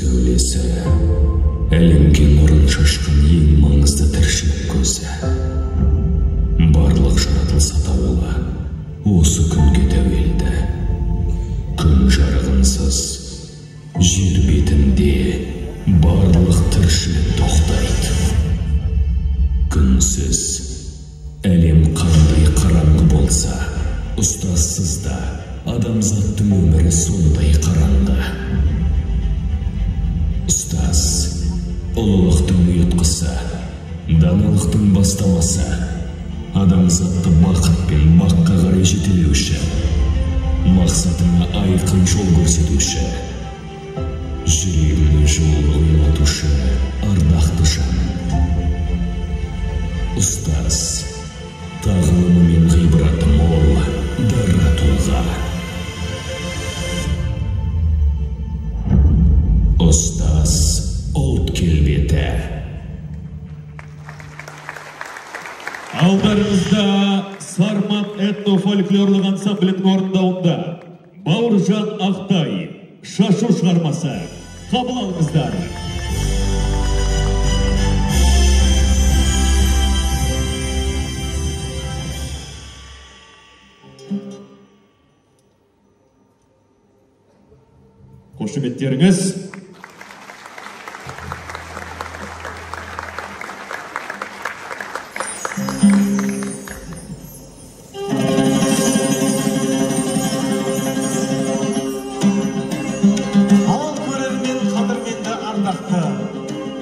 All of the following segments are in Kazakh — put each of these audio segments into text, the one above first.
сәулесі, әлемге нұрын шашқан ең маңызды тіршілік көзі. Барлық жаратылыс атаулы осы күнге тәуелді. Күн жарығынсыз жер бетінде барлық тіршілік тоқтайды. Күнсіз әлем қандай қараңғы болса, ұстазсыз да адамзаттың өмірі сондай қараңғы. Ұстаз ұлылықтың ұйытқысы, даналықтың бастамасы, адамзатты бақыт пен баққа қарай жетелеуші, мақсатына айқын жол көрсетуші, жүрегіне жылулық ұялатушы ардақты жан. Ұстаз тағылымы мен ғибраты мол дара тұлға. Ұстаз ұлт келбеті. Алдарыңызда Сармат этно-фольклорлық ансамблінің орындауында Бауыржан Ақтай «Шашу» шығармасы. Қабыл алыңыздар. Қошеметтеріңіз.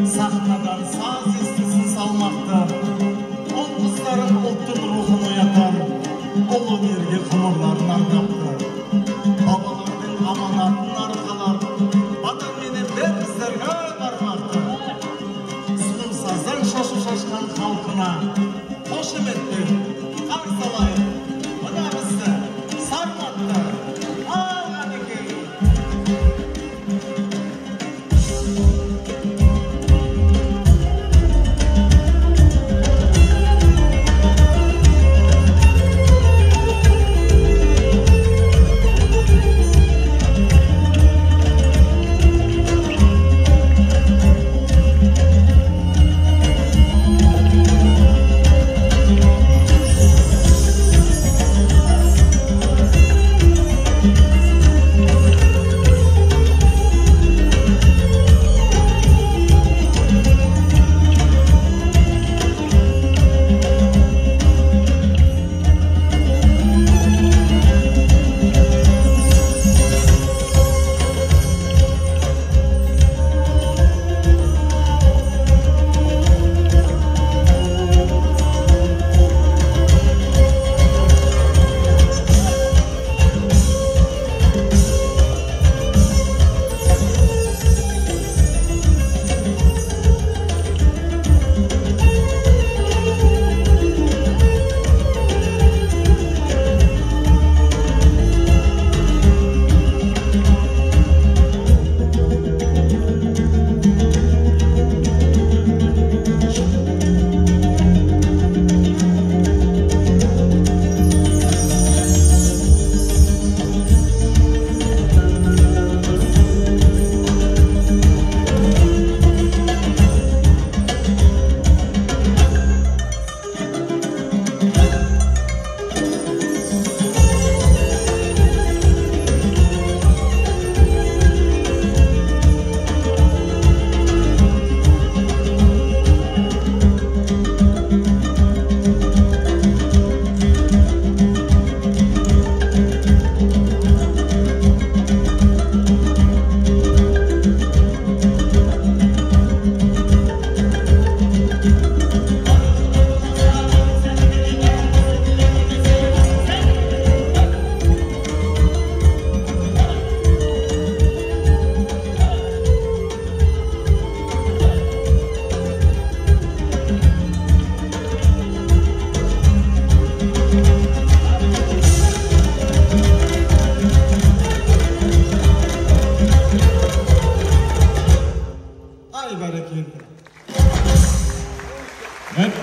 Сахнадан саз естісін салмақты, ол қыздарын ұлттың рухын оятар, ұлы мерге құмырларын арнапты. Бабалардың аманатын арқалар, батырменен бер біздерге бармақты. Сұлу саздан шашу шашқан халқына қошеметпен қарсы алайық. Мына бізді Сарматты алған екен.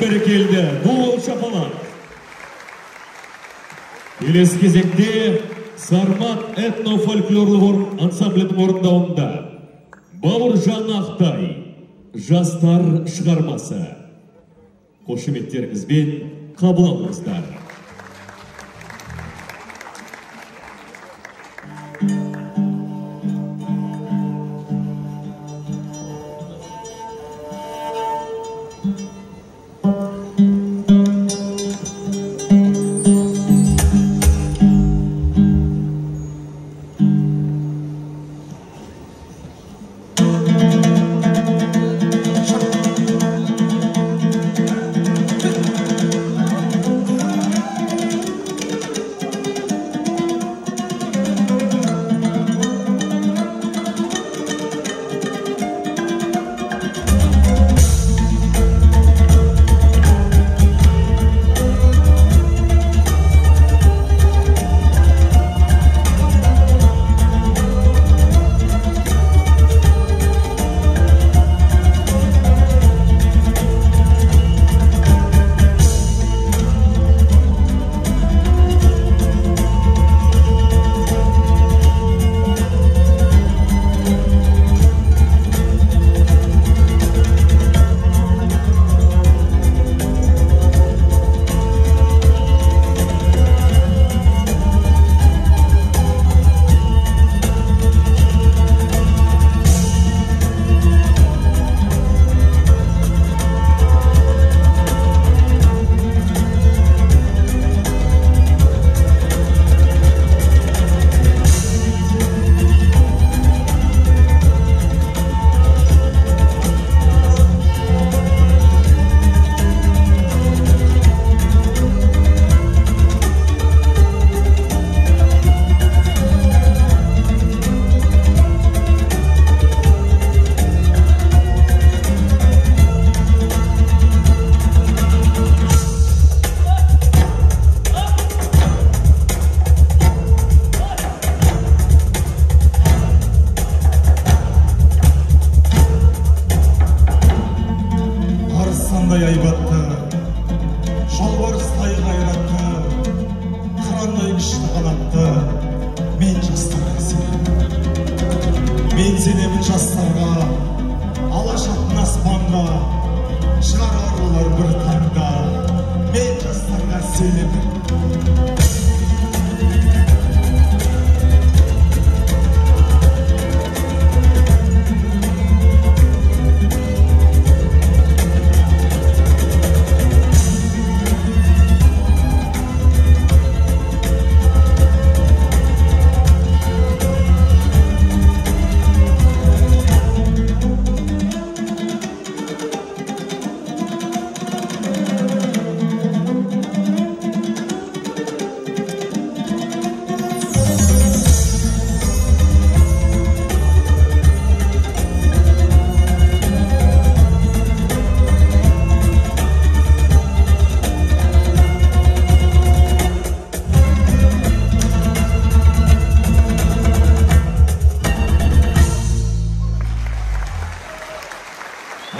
Бәрекелді, бұл шапалақ. Келесі кезекте Сармат этно-фольклорлық ансамблінің орындауында Бауыржан Ақтай, жастар шығармасы. Қошеметтеріңізбен қабыл алыңыздар. Мен сенемін жастарға, алашатын аспанға, шығарар олар бір таңда. Мен жастарға сенемін.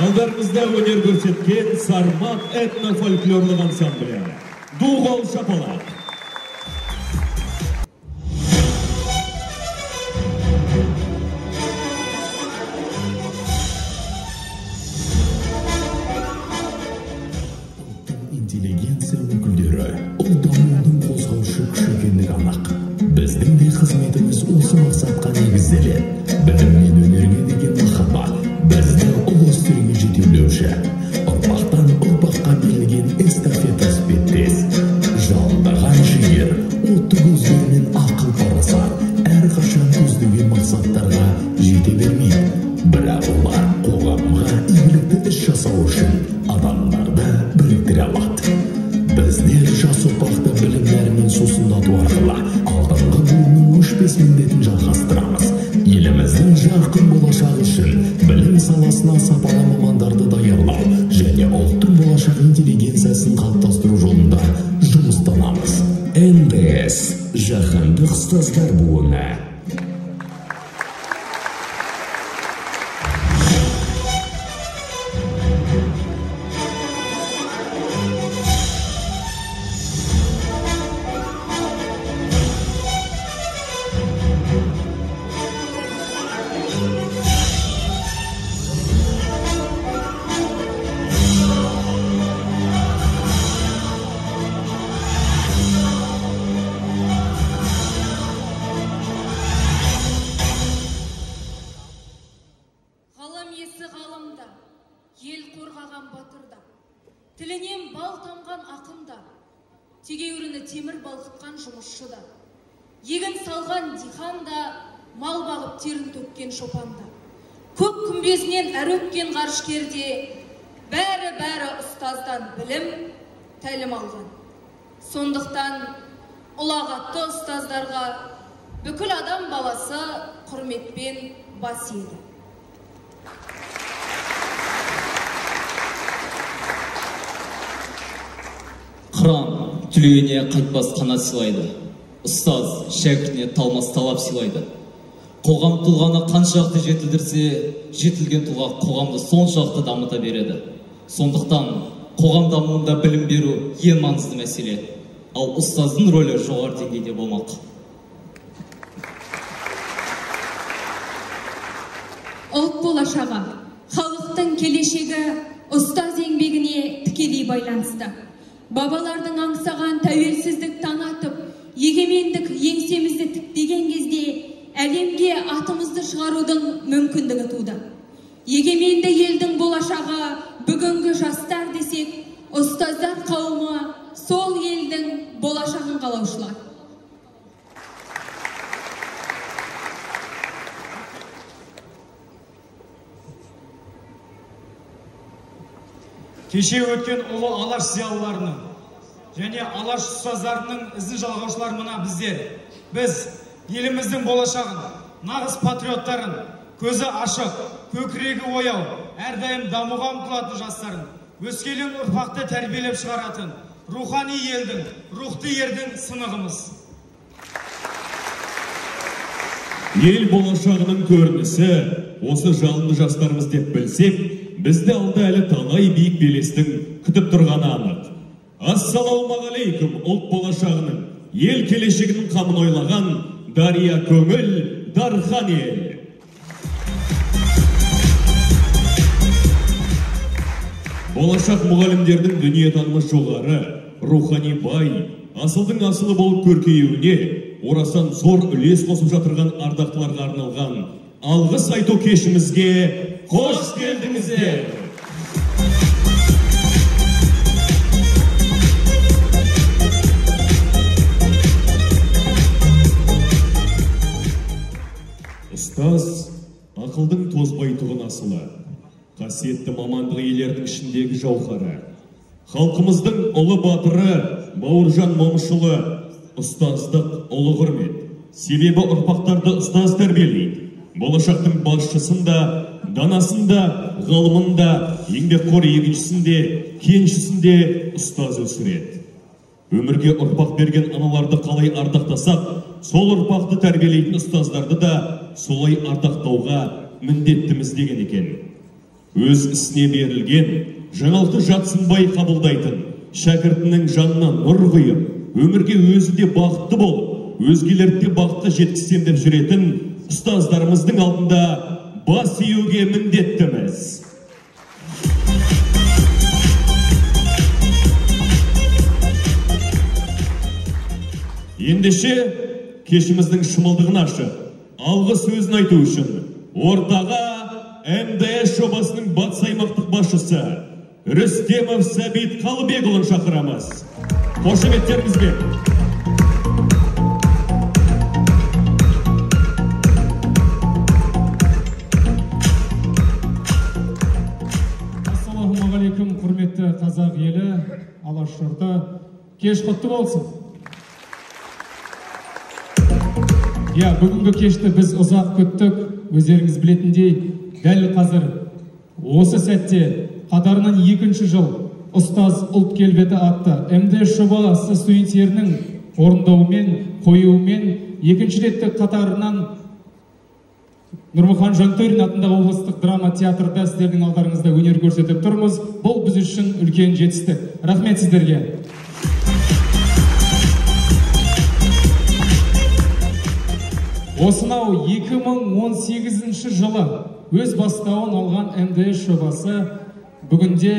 Алдарыңызда өнер көрсеткен Сармат этно-фольклорлық ансамблі. Дуғал шапалақ. Интеллигенция өкілдері ұлт дамуының қозғаушы күші екендігі анық. Біздің де қызметіміз осы мақсатқа негізделеді. Білім мен өнерге деген махаббат бізді ұлы үстелге жетелеуші. Ұрпақтан ұрпаққа берілген эстафета іспеттес. Жалындаған жігер, отты көздермен ақыл парасат, әрқашан көздеген мақсаттарға жете бермейді. Бірақ олар қоғамға игілікті іс жасау үшін адамдарды біріктіре алады. Біздер жас ұрпақты білімдерімен сусындату арқылы алдыңғы буынның өшпес міндетін жалғастырамыз. Еліміздің жарқын болашағы үшін білім саласына сапалы мамандарды даярлау және ұлттың болашақ интеллигенциясын қалыптастыру жолында жұмыстанамыз. НДС жаһандық ұстаздар буыны. қорғаған батырда, тілінен бал тамған ақында, тегеуріні темір балқытқан жұмысшыда, егін салған диханда, мал бағып терін төккен шопанда, көк күмбезінен әр өккен ғарышкерде, бәрі ұстаздан білім, тәлім алған. Сондықтан ұлағатты ұстаздарға бүкіл адам баласы құрметпен бас иеді. Қыран түлегіне қайтпас қанат сыйлайды. Ұстаз шәкіртіне талмас талап сыйлайды. Қоғам тұлғаны қаншалықты жетілдірсе, жетілген тұлға қоғамды соншалықты дамыта береді. Сондықтан қоғам дамуында білім беру ең маңызды мәселе. Ал ұстаздың рөлі жоғары деңгейде болмақ. Ұлт болашағы, халықтың келешегі ұстаз еңбегіне тікелей байланысты. Бабалардың аңсаған тәуелсіздік таң атып, егемендік еңсемізді тіктеген кезде әлемге атымызды шығарудың мүмкіндігі туды. Егеменді елдің болашағы бүгінгі жастар десек, ұстаздар қауымы сол елдің болашағын қалаушылар. Кеше өткен ұлы алаш зиялыларының және алаш ұстаздарының ізін жалғаушылар мына біздер. Біз еліміздің болашағын, нағыз патриоттарын, көзі ашық, көкірегі ояу, әрдайым дамуға ұмтылатын жастарын, өскелең ұрпақты тәрбиелеп шығаратын рухани елдің, рухты ердің сынығымыз. Ел болашағының көрінісі осы жалынды жастарымыз деп білсек, бізді алда әлі талай биік белестің күтіп тұрғаны анық. Ассалаумағалейкум, ұлт болашағының, ел келешегінің қамын ойлаған Дария көңіл, дархан ел. Болашақ мұғалімдердің дүниетанымы жоғары, рухани бай, асылдың асылы болып көркеюіне орасан зор үлес қосып жатырған ардақтыларға арналған алғыс айту кешімізге қош келдіңіздер. Ұстаз ақылдың тозбайтұғын асылы, қасиетті мамандық иелердің ішіндегі жауһары. Халқымыздың ұлы батыры Бауыржан Момышұлы ұстаздық ұлы құрмет. Себебі ұрпақтарды ұстаз тәрбиелейді. Болашақтың басшысында, данасында, ғылымында, еңбекқор егіншісінде, кеншісінде ұстаз өсіреді. Өмірге ұрпақ берген аналарды қалай ардақтасақ, сол ұрпақты тәрбиелейтін ұстаздарды да солай ардақтауға міндеттіміз деген екен. Өз ісіне берілген, жаңалықты жатсынбай қабылдайтын, шәкіртінің жанынан нұр құйып, өмірге өзі де бақытты болып, өзгелерді де бақытқа жеткізсем деп жүретін ұстаздарымыздың алдында бас июге міндеттіміз. Ендеше кешіміздің шымылдығын ашып, алғы сөзін айту үшін ортаға МДС жобасының батыс аймақтық басшысы Рүстемов Сәбит Қалыбекұлын шақырамыз. Қошеметтеріңізбен. Ассалаумағалейкум, құрметті қазақ елі, алаш жұрты, кеш құтты болсын. Бүгінгі кешті біз ұзақ күттік, өздеріңіз білетіндей, дәл қазір осы сәтте қатарынан екінші жыл ұстаз ұлт келбеті атты МДС жобасы студенттерінің орындауымен, қоюымен екінші ретті қатарынан Нұрмұхан Жантөрин атындағы облыстық драма театрда сіздердің алдарыңызда өнер көрсетіп тұрмыз. Бұл біз үшін үлкен жетістік. Рахмет сіздерге. Осынау 2018 жылы өз бастауын алған МДС жобасы бүгінде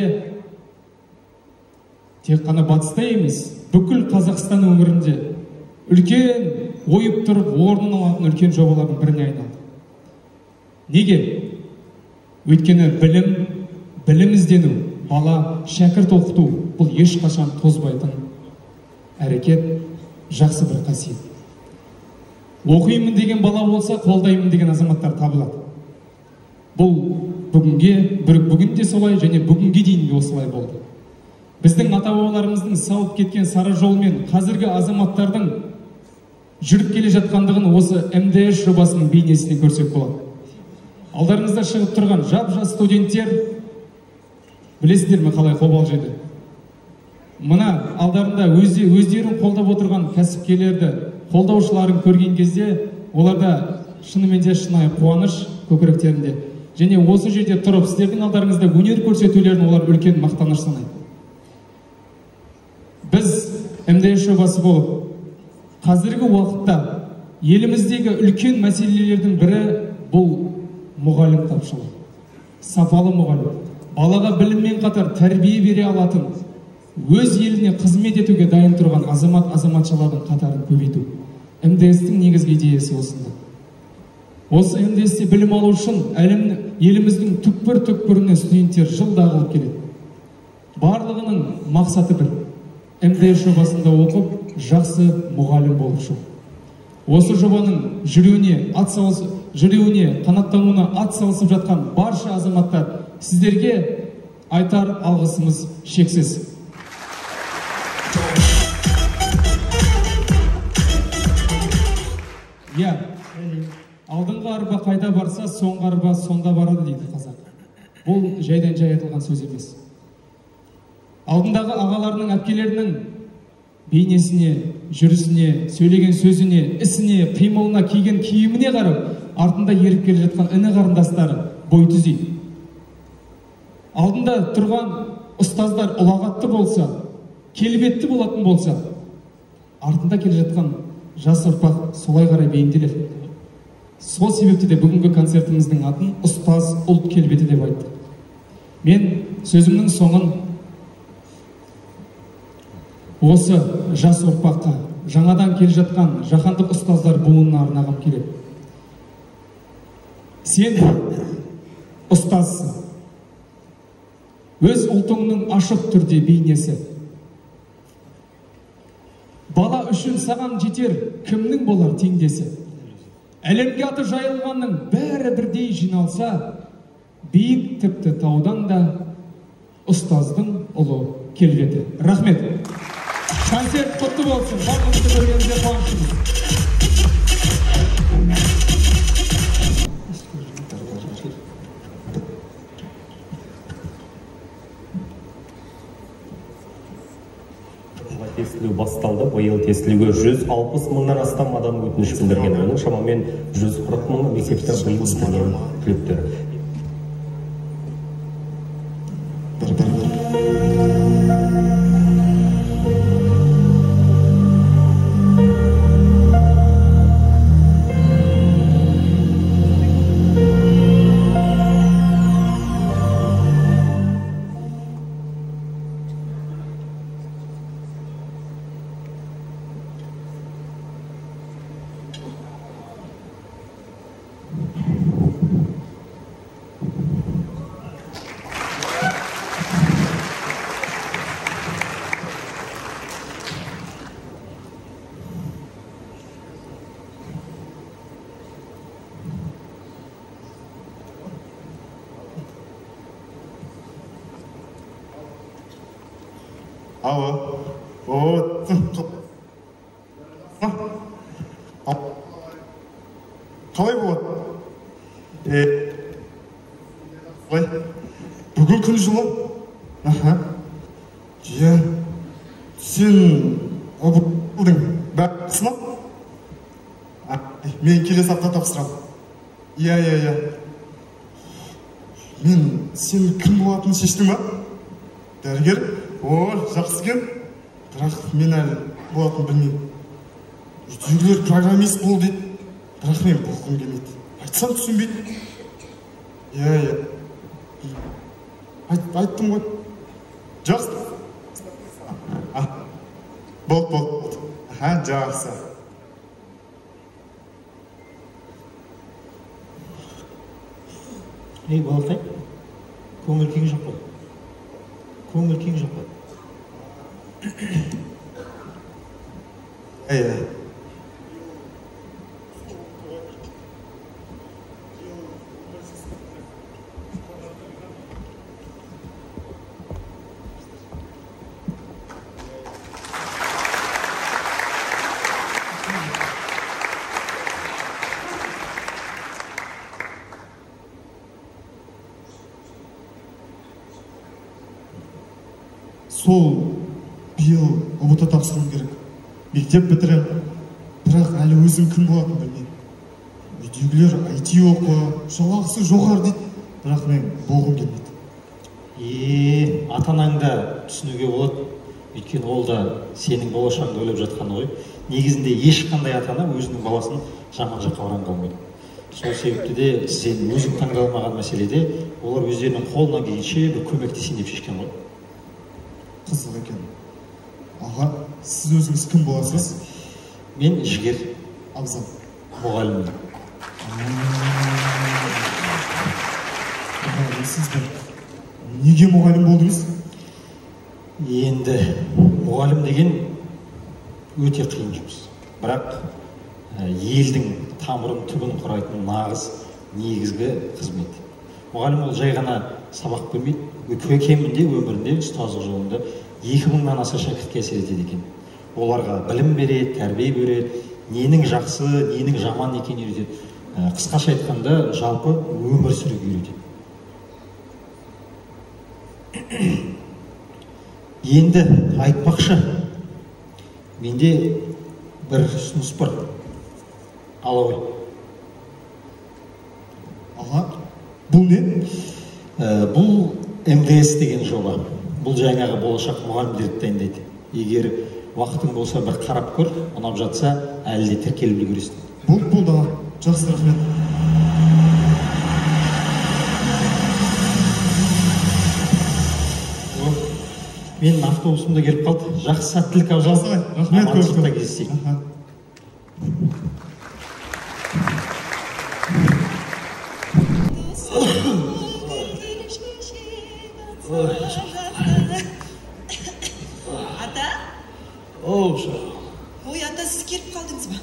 тек қана батыста емес, бүкіл Қазақстан өңірінде үлкен ойып тұрып орнын алатын үлкен жобалардың біріне айналды. Неге? Өйткені білім, білім іздену, бала шәкірт оқыту бұл ешқашан тозбайтын әрекет, жақсы бір қасиет. Оқимын деген бала болса, қолдаймын деген азаматтар табылады. Бұл бүгінде солай және бүгінге дейін осылай болды. Біздің ата-бабаларымыздың салып кеткен сара жолмен қазіргі азаматтардың жүріп келе жатқандығын осы МДС жобасының бейнесіне көрсек болады. Алдарыңызда шығып тұрған жап-жас студенттер, білесіздер ме қалай қобалжиды? Мына алдарында өздерін қолдап отырған кәсіпкерлерді, қолдаушыларын көрген кезде оларда шынымен де шынайы қуаныш көкіректерінде. Және осы жерде тұрып, сіздердің алдарыңызда өнер көрсетулерін олар үлкен мақтаныш санайды. Біз МДС жобасы болып, қазіргі уақытта еліміздегі үлкен мәселелердің бірі бұл мұғалім тапшылығы. Сапалы мұғалім, балаға біліммен қатар тәрбие бере алатын, өз еліне қызмет етуге дайын тұрған азаматшалардың қатарын көбейту. МДС-тің негізгі идеясы осында. Осы МДС-те білім алу үшін еліміздің түкпір-түкпіріне студенттер жылда ағылып келеді. Барлығының мақсаты бір. МДС жобасында оқып, жақсы мұғалім болып шығу. Осы жобаның жүруіне, қанаттануына ат салысып жатқан барша азаматтар, сіздерге айтар алғысымыз шексіз. Алдыңғы арба қайда барса, соңғы арба сонда барады дейді қазақ. Бұл жайдан жай айтылған сөз емес. Алдындағы ағаларының, әпкелерінің бейнесіне, жүрісіне, сөйлеген сөзіне, ісіне, қимылына, киген киіміне қарап, артында еріп келе жатқан іні қарындастары бой түзейді. Алдында тұрған ұстаздар ұлағатты болса, келбетті болатын болса, артында келе жатқан жас ұрпақ солай қарай бейімделеді. Сол себепті де бүгінгі концертіміздің атын ұстаз ұлт келбеті деп айттық. Мен сөзімнің соңын осы жас ұрпаққа, жаңадан келе жатқан жаһандық ұстаздар буынына арнағым келеді. Сен ұстазсың. Өз ұлтыңның ашық түрде бейнесі. Бала үшін саған жетер кімнің болар теңдесі. Әлемге аты жайылғанның бәрі бірдей жиналса, биік тіпті таудан да ұстаздың ұлы келбеті. Рахмет. Концерт құтты болсын. Барлығыңызды көргенімізде қуаныштымыз. Тестілеу басталды. Биыл тестілеуге 160 мыңнан астам адам өтініш білдірген. Оның шамамен 140 мың мектепте биыл бітірген түлектер. Қалай болады? Бүгін күн жылы? Сен ұлдың бәрісі ма? Мен келесі апта тапсырам. Иә. Мен сен кім болатынын шештің ба? Дәрігер? Жақсы кен. Бірақ мен әлі болатын білмеймін. Үйдегілер программист бол дейді. Бірақ мен болғым келмейді. Айтсам түсінбейді. Иә. Айттым ғой. Жақсы. Болды. Жақсы. Балтай, көңіл күйің жоқ қой. Көңіл күйің жоқ қой. Сол биыл ұбт тапсыруым керек. Мектеп бітірем, бірақ әлі өзім кім болатынын білмеймін. Үйдегілер IT оқы, жалақысы жоғары дейді, бірақ мен болғым келмейді. Ата-анаңда түсінуге болады, өйткені ол да сенің болашағыңды ойлап жатқаны ғой. Негізінде ешқандай ата-ана өзінің баласын жаман жаққа оранға алмайды. Сол себепті де сен өзің таңдалмаған мәселеде олар өздерінің қолынан келгенше бір көмектесейін деп шешкен ғой. Қызық екен. Аға, сіз өзіңіз кім боласыз? Мен Жігер. Абзал. Мұғаліммін. Сіз неге мұғалім болдыңыз? Енді мұғалім деген өте қиын жұмыс. Бірақ елдің тамырын түбін құрайтын нағыз негізгі қызмет. Мұғалім ол жай ғана сабақ бермейді. Кемінде өмірінде ұстаздық жолында 2000-нан аса шәкіртке әсер етеді екен. Оларға білім береді, тәрбие береді, ненің жақсы, ненің жаман екенін үйретеді. Қысқаша айтқанда, жалпы өмір сүруге үйретеді. Енді айтпақшы, менде бір ұсыныс бар. Ала ғой. Аға, бұл не? Бұл МДС деген жоба. Бұл жаңағы болашақ мұғалімдерді дайындайды. Егер уақытың болса бір қарап көр, ұнап жатса, әлі де тіркеліп үлгересің. Болды аға. Жақсы, рахмет. Менің автобусымда келіп қалды. Жақсы сәттілік Абзал. Рахмет көп. Амандықта кездесейік. Ата? Ой, ата, сіз келіп қалдыңыз ба?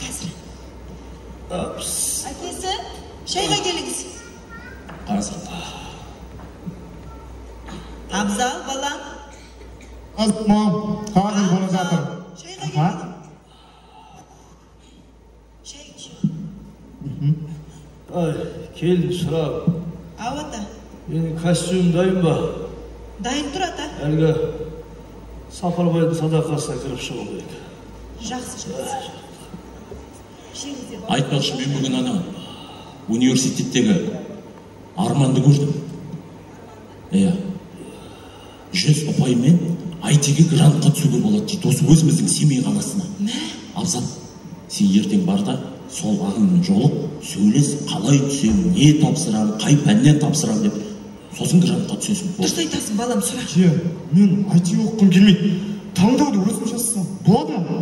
Қазір. Әкесі, шайға келіңіз. Қазір. Абзал, балам. Мам, қазір болып жатыр. Шайға келіңіз. Шай іш. Келін сұрап. Ау, ата. Менің костюм дайын ба? Дайын тұр, ата. Әлгі Сапарбайдың садақасына кіріп шығу керек. Жақсы. Айтпақшы, мен бүгін ана университеттегі Арманды көрдім. 100 ұпаймен IT-ге грантқа түсуге болады дейді. Осы өзіміздің Семей қаласына. Абзал, сен ертең бар да, сол ағыңмен жолып, сөйлес, қалай түсем, не тапсырам, қай пәннен тапсырам деп, сосын грантқа түсесің. Дұрыс айтасың, балам, сұра. Мен IT оққым келмейді. Таңдауды өзім жасасам болады ма?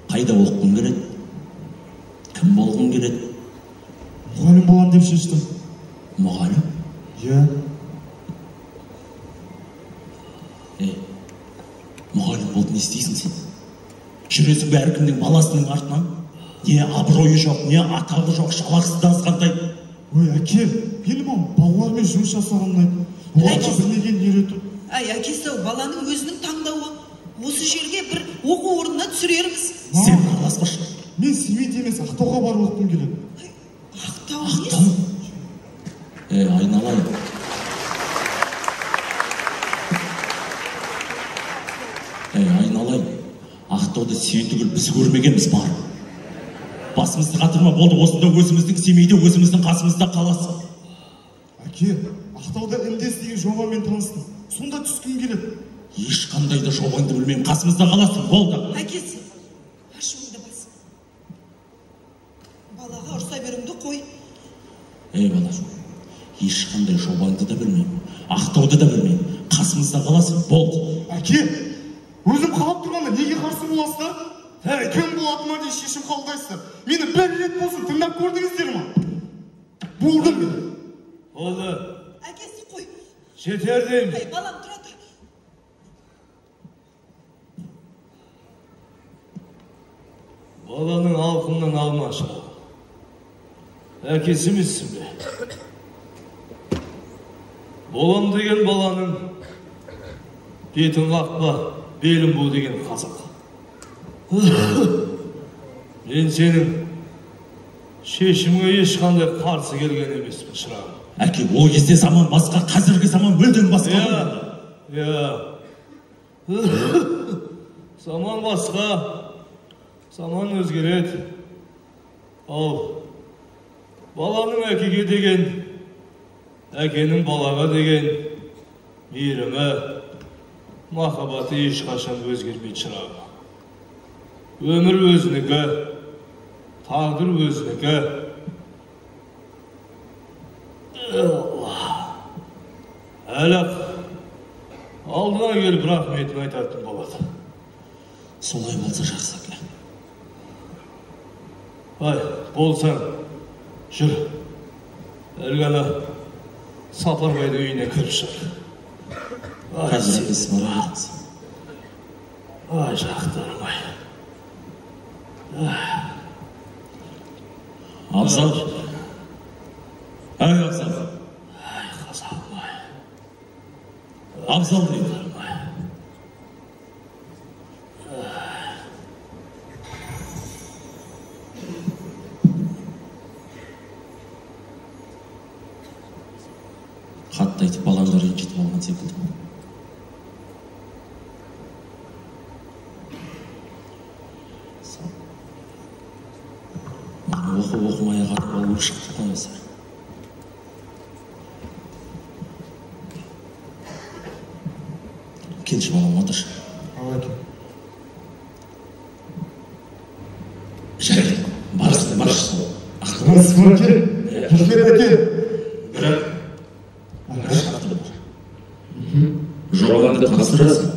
Қайда оққың келеді? Кім болғың келеді? Мұғалім болам деп шештім. Мұғалім? Мұғалім болды, не істейсің сен? Жүресің бе әркімнің баласының артынан? Не абыройы жоқ, не атағы жоқ, жалақысы да азғандай. Әке, менің балалармен жұмыс жасағанын айт. Оларға білмегенін үйретіп. Әкесі, баланың өзінің таңдауы. Осы жерге бір оқу орнына түсірерміз. Сен араласпашы. Мен Семейде емес, Ақтауға барып оққым келеді. Ақтау? Айналайын. Айналайын. Ақтауды сен түгіл біз көрмегенбіз бар. Басымызды қатырма, болды, осында өзіміздің Семейде, өзіміздің қасымызда қаласы. Әке, Ақтауда МДС деген жобамен таныстым. Сонда түскім келеді. Ешқандай да жобаңды білмеймін, қасымызда қаласың, болды. Әкесі, ашуыңды бас. Балаға ұрса беріңді қой. Бала, ешқандай жобаңды да білмеймін, Ақтауды да білмеймін, қасымызда қаласың, болды. Әке, өзім қалап тұрғанда неге қарсы боласыздар? Кім болатыма дейін шешім қабылдайсыздар. Мені бір рет болсын тыңдап көрдіңіздер ма? Болды. Әкесі қой. Жетер деймін. Ай, балам, тұра тұр. Баланың алқымнан алма шырағым. Әкесі емессің бе? Болам деген баланың бетін қақпа, белін бу деген қазақ. Мен сенің шешімге ешқандай қарсы келген емеспін шырағым. Әке, ол кезде заман басқа, қазіргі заман мүлдем басқа. Заман басқа, заман өзгереді. Ал баланың әкеге деген, әкенің балаға деген мейірімі, махаббаты ешқашан өзгермейді шырағым. Өмір өзінікі, тағдыр өзінікі. Әлі алдына келіп рахметін айтатын болады. Солай болса жақсы әке. Ай, болсаң, жүр. Әлгана Сапарбайдың үйіне кіріп шық. Қазір әкесі бара беріңіз. Ай, жақтарым ай. Абзал. Ай, Абзал. Ай, қазағым ай. Абзал дейді. Қатты айтып балаңдар ренжітіп алған секілді. Оқу-оқымай ағады болып шықты қоймаса. Келші балам, отыршы. Ал әке. Жарайды, барсын. Ақтымасың ба әке? Рахмет әке. Бірақ шартым бар. Жорғаңды тапсырасың.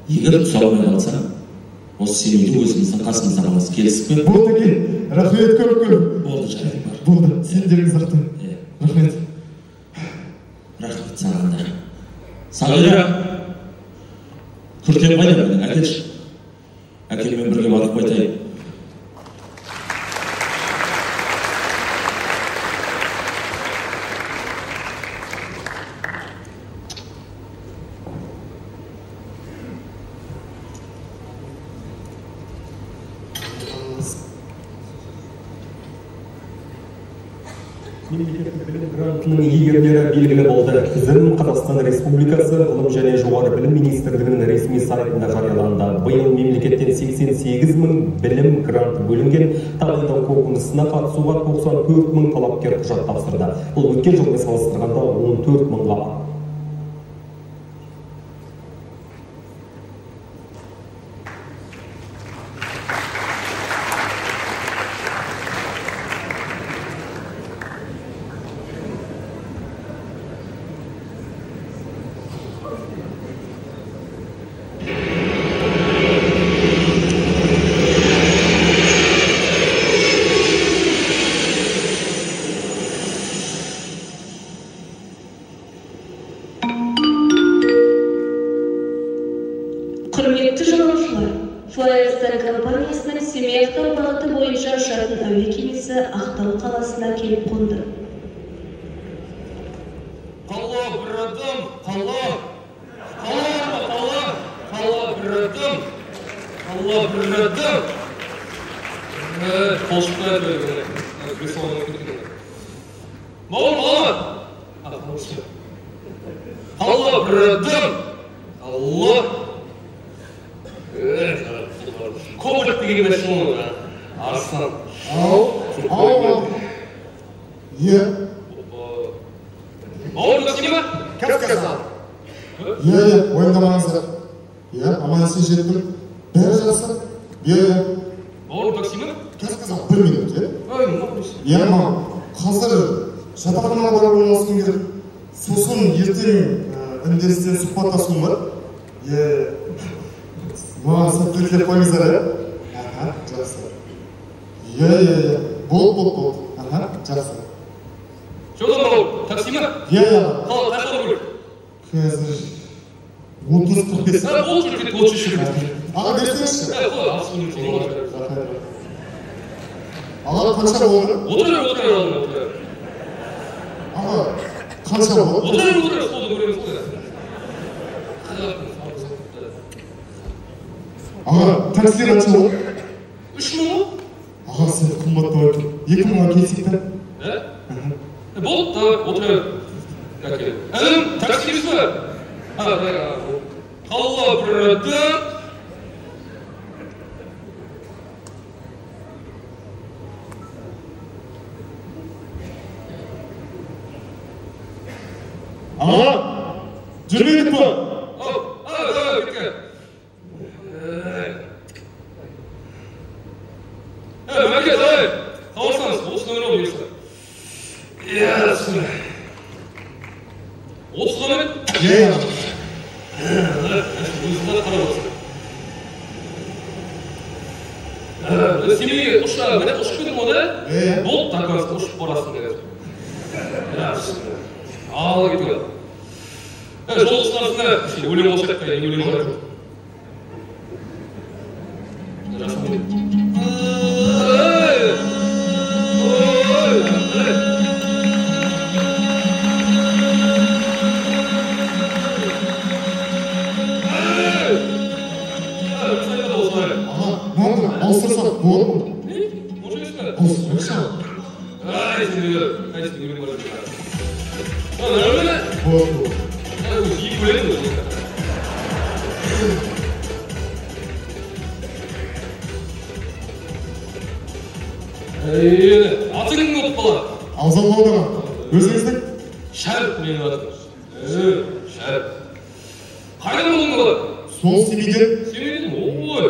Егер тұсалмай қалса, осы сенімді өзіміздің қасымыздан аламыз. Келісіп пе? Болды әке. Рахмет көп. Болды, жарайды бар. Болды, сендеріңіз рахмет. Рахмет. Рахмет саған да. Сағира, күртем қайда менің, әкелші. Әкелмен бірге барып қайтайын. Мемлекеттік білім грантының иегерлері белгілі болды. Тізім Қазақстан Республикасы Ғылым және жоғары білім министрлігінің ресми сайтында жарияланды. Биыл мемлекеттен 88 000 білім гранты бөлінген. Тағайындау конкурсына қатысуға 94 000 талапкер құжат тапсырды. Бұл өткен жылмен салыстырғанда 14 000-ға. Құрметті жолаушылар, Флайерстар компаниясының Семей Ақтау бағыты бойынша ұшатын әуе кемесі Ақтау қаласына келіп қонды. Қала бір адам, қала бір адам. Қолшықта әділі. Қала бір адам. Көбірт деген мәшін оны. Арыстан. Ал. Бауыр такси ма? Кәп сказал. Ойындамаңыздар. Аман есен жеттім. Бәрі жақсы. Бауыр такси ма? Кәп сказал, 1 минут, мам, қазір жатақханаға барып орналасқым келіп, сосын ертең үндестен сұхбаттасуым бар. Маған сәтті өтілеп қойыңыздар, жақсы. Бол. Жақсы. Жолдама Иә, иә. Қайда көлік? Қазір 30-45. Болды жүрген 30 жүрген. Аға берсеңізші. Абсолютно. Аға қанша болды? Отыр. Аға қанша болды? Отыр, солды көреміз. Аға такси қанша болды? 3000 ғой. Аға сен қымбаттау екен. 2000-ға келсек та? Болды, отыр. Әнім, таксист ба? Қалла бірді. Аға, жүрмедік па? Кеткен. Мәке, давай, қауырсаңыз, осы нөмір ол берсі. Иә, сұны. 30 қамет? Иә. Өзіңді қарап отырсын. Семейге ұшып кетің ода? Болды, такасыз, ұшып барасың деген. Ала кеткен. Жол ұстарысында өлең болса қайда, не өлең бар? Ауыстырсақ болады ма? Может емес пе? Ауыстырсақ. Қайсың өлең бар? Нормально? Болады. Екі өлең ғой. Аты кім болып бала? Абзал Балдыға. Өзіңіздің? Шәріп менің атым. Шәріп. Қайдан болдың бала? Сол Семейден. Семейден? Ой.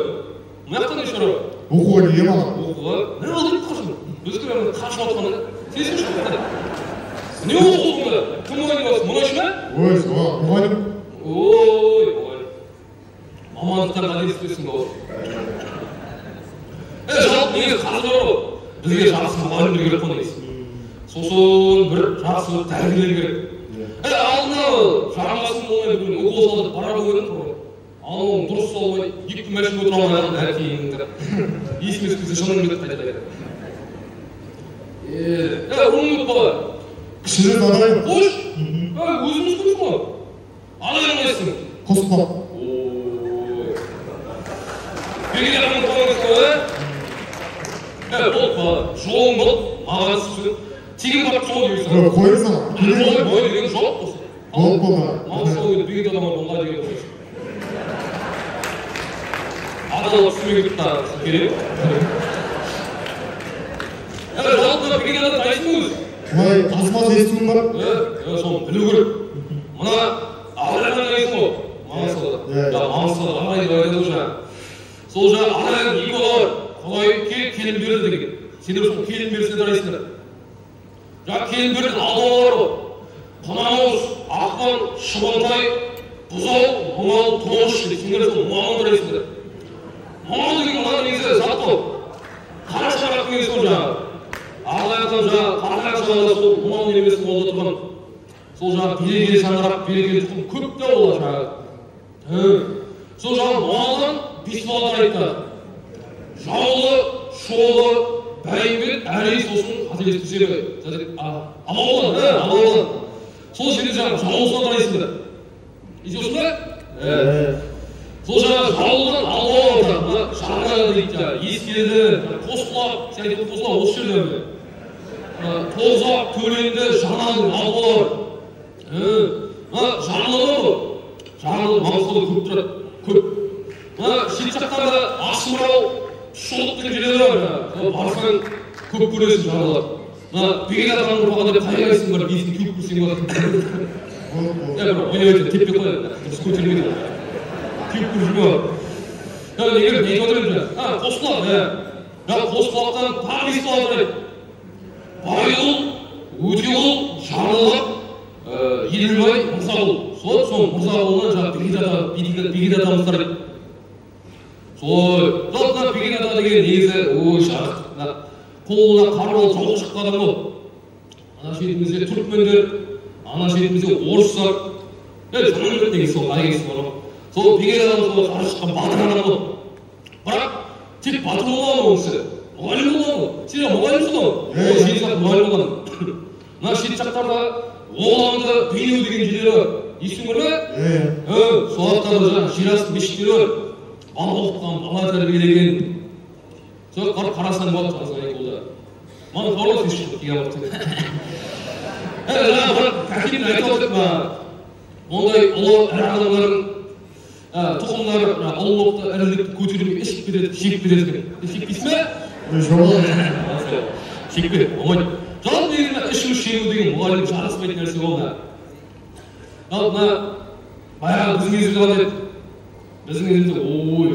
Мынаяқта не шаруа? Оқуға келгем аға. Оқуға? Не алдың қашын? Өзге бәрін қашып отқанда. Сесін шықты. Не оқудың да? Кім мұғайын басың? Мұнайшы ма? Ой, мұғайын. Ой, мұғайын. Мамандықтан қадес өтесің бала. Жалпы неге қазір бар ғой? Бізге жақсы мұғайын керек қоймайсың. Сосын бір жақсы дәрігер керек. Алдына жарамасын болмай бір укол салдырып бара қойдың ғой. Анауың дұрыс салмай, екі мәшін өтір алмайған әкейіңді. Есіме түскізді шынын бет қайта. Ұлың өт бала. Кішілер адайын. Қош? Өзіміз көміз ғой. Адайын қайсың? Қосыла. Бегеде қамын қойыңыз қой, болды бала, жолың болды, маған сүрін. Тегін барып жол дейсің. Қойыңыз аға. Бой деген жоқ осы. Болды болды. Маған сол бегеде адамар болға деген қойшы. Адалар сүмеге тұта керек. Жалпы бегеде адам дайсың өз? Құлай, азмаз естуім бар? Соны білу керек. Мұна ағайдан дайсың ғой. Маңсалда ағайдан дайдың жаңа. Сол жаңа ағайдан екі олар. Құлай келін берді деген. Сендер сол келін берсіне дайсыңдар. Жаңа келін берді алдалар ғой. Қонамыз, Ақпан, Шыбынтай, Бұзау, Мұңал, Тоғыш дейді. Сендер сол Мұңалды дайсыңдар. Мұңал деген мұнан негізі зат қой. Қара шарақтың есі ол жаңа. Ағайдан жаңа, қарағай жағада сол Мұңал немесі молда тұрған. Сол жаңа берекелі шаңырақ, берекелі тұқым көп те олар жаңа. Сол жаңа Мұңалдан бес балалар айтты. Жаулы, Шолы, Бәйімбет, Әрей сосын қателестірсе Амалдан. Сол жерде жаңа жаулысына қарайсыңдар. Естесің бе? Сол жаңа жаулыдан Аллауға жаңа дейді жаңа, ескеледі, қосқұлақ, сен айтып қосқұлақ осы жерде. Тоғызақ, төленді, жаңаның Аллауға. Жаңалығы ғой. Жаңалы Маңғыстауда көп тұрады. Көп. Шет жақтарда Ақшымырау, Шолық деген жерлері бар. Барсаң көп көресің жаңалар. Бегеде адамның ұрпағы деп қайғайсың бар, бейсін кеуіп көрсең бар. Бір ойнап өтеді, теппе қой, дұрыс көтермейді. Кеуіп көріп жүрме бар. Неге не өтірім жаңа? Қосқұлақ, Қосқұлақтан тағы бес бала тұрайды. Байғұл, Өтеғұл, Жаңылық, Елубай, Мырзағұл. Сол Мырзағұлынан бегеде атамыз тұрайды. Сол жалпына бегеде ата деген негізі ой шарық. Қолына қармалы жауы шыққан адам ғой. Ана шетімізде түрікмендер, ана шетімізде орыстар жаман көреді деген сол айгесі бар ғой. Сол бекер адам сол қарсы шыққан батыр адам ғой. Бірақ тек батыр болмаған ол кісі. Мұғалім болған ғой. Сен мұғалімсің ғой. Ол шет жақ мұғалім болған. Мына шет жақтарда Оғланды Бейнеу деген жерлері бар. Естің бар ма? Сол жақтарда жаңағы жер асты мешіттері бар. Бала оқытқан, бала тәрбиелеген. Сол қарасаң болады қазір айқолда. Маған хабарлас ешқандай келген уақытта. Жаңағы бір кәкемді айтып отырдық ма? Ондай ұлы ірі адамдардың тұқымдары ұлылықты, ірілікті көтеруге ішіп береді, шегіп береді екен. Шекпейсің бе? Жоқ. Шекпе, болмайды. Жалпы негізінде ішіп шегу деген мұғалім жараспайтын нәрсе ол да. Ал мына баяғы біздің кезімізде қандай еді? Біздің кезімізде,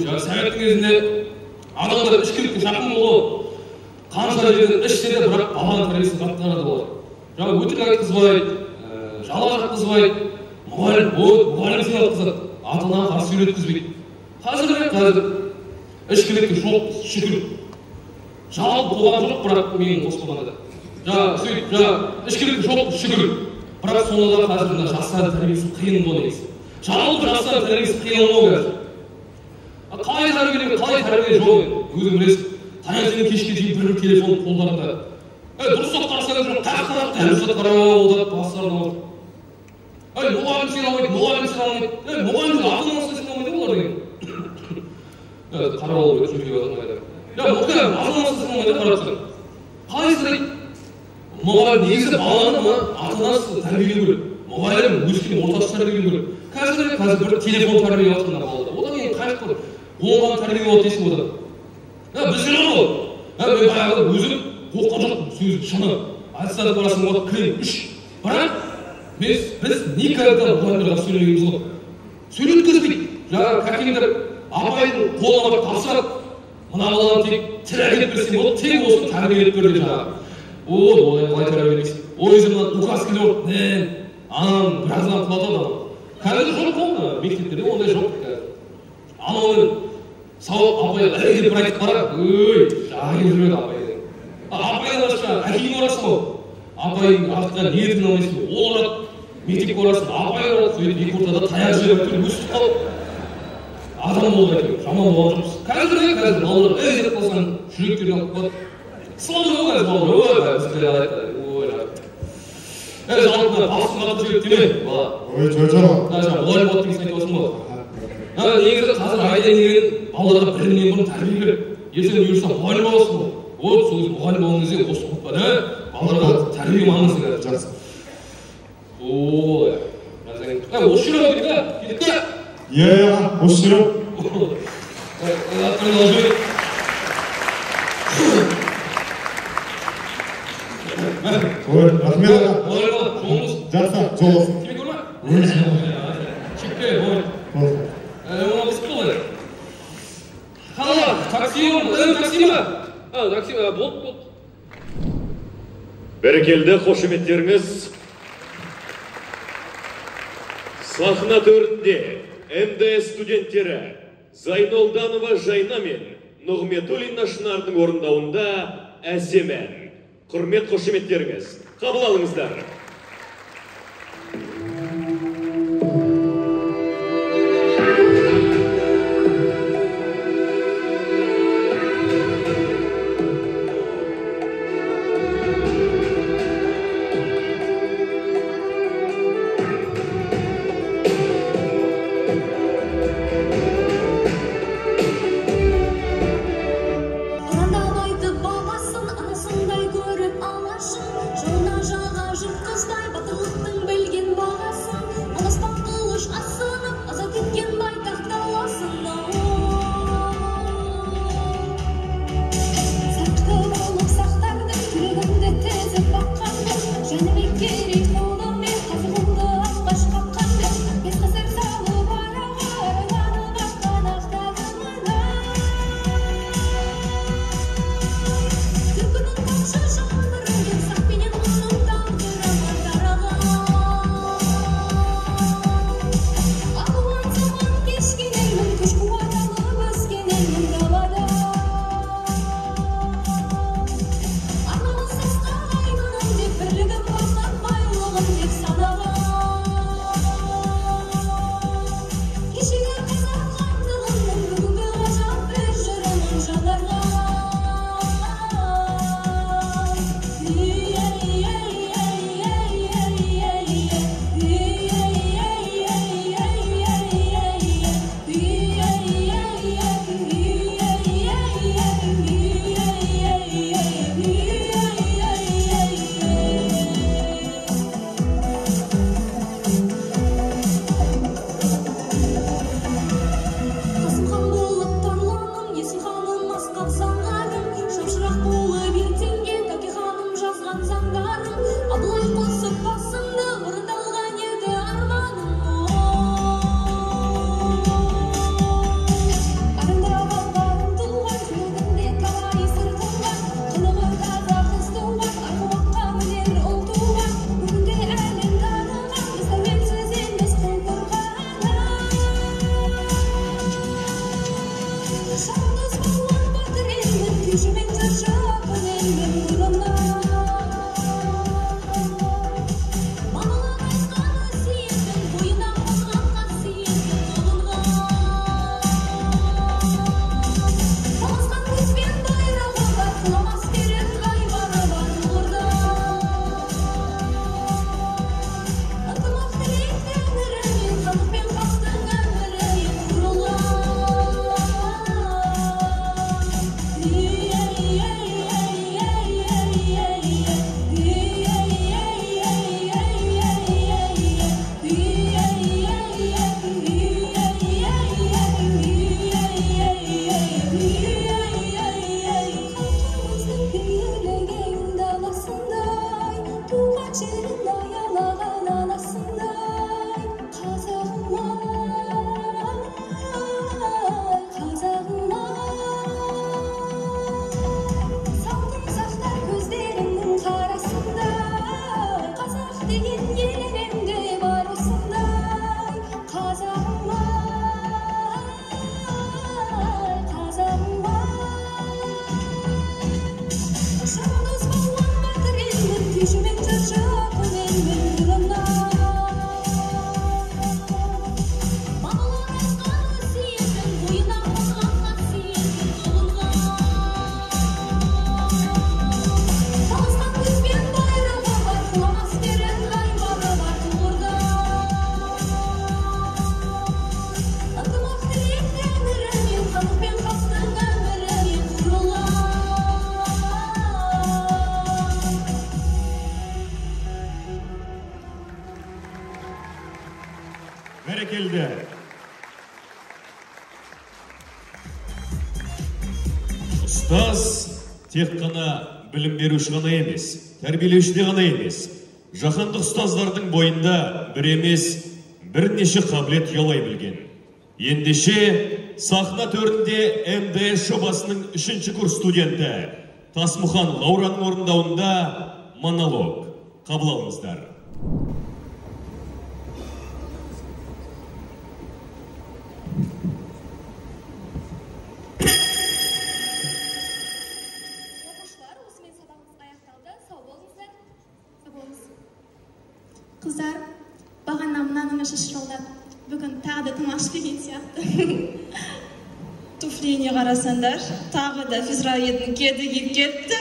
жаңағы советтің кезінде адамдар ішкілікке жақын болды. Қанша жерден ішсе де бірақ баланың тәрбиесін қатты қарады олар. Жаңағы өтірік айтқызбайды, жала жатқызбайды. Мұғалім сен алқызады, ата-анаға қарсы үйреткізбейді. Қазір ішкілікке жоқ, шүкір. Жалпы болған жоқ, бірақ менің қосылғанда. Жаңағы ішкілікке жоқ, шүкір. Бірақ сонда да қазір жастардың тәрбиесі қиын ғой негізі. Жалпы жастардың тәрбиесі қиын ғой қазір. Қалай тәрбиелеген, қалай тәрбие жоқ енді. Өзің білесің, таңертең кешке дейін бір телефон қолдарында. Дұрыс қарасаңыз жоқ, тақтан дұрыс қарап бастарына отыр. Мұғалім сен алмайды, мұғалім сен алмайды. Мұғалімді ата-анасы сен алмайды олар деген. Қарап алу керек, сөйлеп жатырмайды. Мұғалім ата-анасы сен алмайды қарап тұрсаң. Қалай сұрайды? Мұғалім негізі баланы ата-анасы тәрбиелеу керек. Мұғалім өскелең ортасы тәрбиелеу керек. Қазір бір телефон тәрбие алатындар балалар. Одан кейін қайық оған тәрбие болады дейсің одан. Біз жүрген ғой. Мен баяғыда өзім оққан жоқпын, сөзі шыны. Айтсады барасың болады кілем 3. Бірақ біз никогда мұғалімдерге сөйлемейміз ғой. Сөйлеткізбейді. Жаңағы кәкеңдер апайдың қолына барып тапсырады. Мына баланы тек тіл әкеліп берсең болады, тек осыны тәрбиелеп бер деп жаңағы. Олай қалай тәрбиелемейсің. Өзі мына указкілер бар. Анам біраздан құлатады. Қазір жоқ қой, мектептерде ондай жоқ қазір. Анауын сауап апайға әлі бір айтып барады. Жағын жүреді апайдың. Апайға барасың, әкейге барасың ғой. Апайдың артынан ниетін алмайсың. Ол ұрады, мектепке барасың, апай ұрады, сөйтіп екі ортада таяқ жеп өтіп өсіп қалып. Адам болды әйтеуір, жаман болған жоқпыз. Қазір балалар деп қалсаң, жүректерін алып қалады. Сылады ғой қазір балалар, біздер айтады. Жалпы басын қатып жүрек деме, бала. Мұғалім болады деген айтып отырсың ғой. Негізі қазір айтайын деген балаларға бірінен бұрын тәрбие керек. Ертең үйірсен мұғалім боласың ғой. Сол мұғалім болған кезде осы ұмытпа, балаларға тәрбие маңызды қазір. Жақсы. Осы жүрек дейді ме? Кетті? Осы жүрек. Рахмет аға. Жақсы, жол болсын. Тебе көрме? Шекпе, ой. Ona kısık oluyor. Hala, taksi yok mu? Taksi mi? Taksi mi? Bot. Бәрекелді қошеметтеріңіз. Сахна төрінде МДС студенттері Зайнолданова Жайна мен Нұғметуллина Шынардың орындауында әсем ән. Құрмет қошеметтеріңіз. Қабыл алыңыздар. Жұртқа Бәрекелді. Ұстаз тек қана білім беруші ғана емес, тәрбиелеуші де ғана емес. Жаһандық ұстаздардың бойында бір емес, бірнеше қабілет ұялай білген. Ендеше сахна төрінде МДС жобасының 3-ші курс студенті Тасмұхан Лаураның орындауында монолог. Қабыл алыңыздар. Қыздар, бағана мынаны шашырылдап, бүгін тағы да тымаш деген сияқты. Туфлиіне қарасандар, тағы да физраедінің кеді кеп кетті.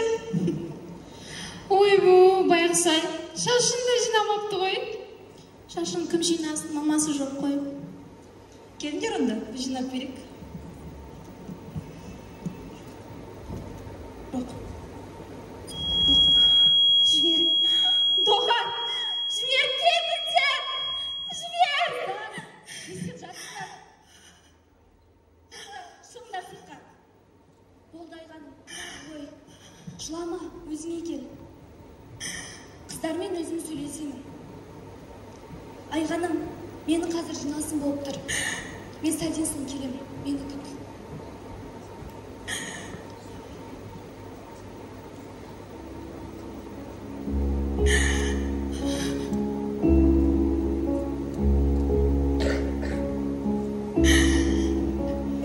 Ой бұ, байғысай, шашын да жинамапты ғой. Шашын кім жинасын, мамасы жоқ қой. Келіңдер онда, жинап берек. Жібер. Доған! Жібер, келдіңдер! Жібер! Есіп жатсыңдар. Шыңдар сыққа. Болды Айғаным. Ой, жылама, өзіңе кел. Қыздармен өзім сөйлесемін. Айғаным, мені қазір жиналсын болып тұр. Мен сәлден соң келем, мені күт.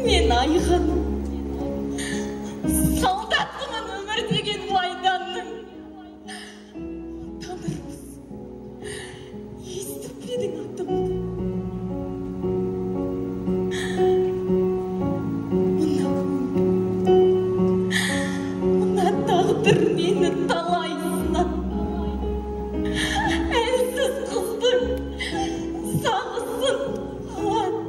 Мен Айғаным, солдаттымын өмір деген майданның. Танырмыз, естіп едің атымды. Мына тағдыр мені талай сынап. Әлсіз қыздың сағысын алады.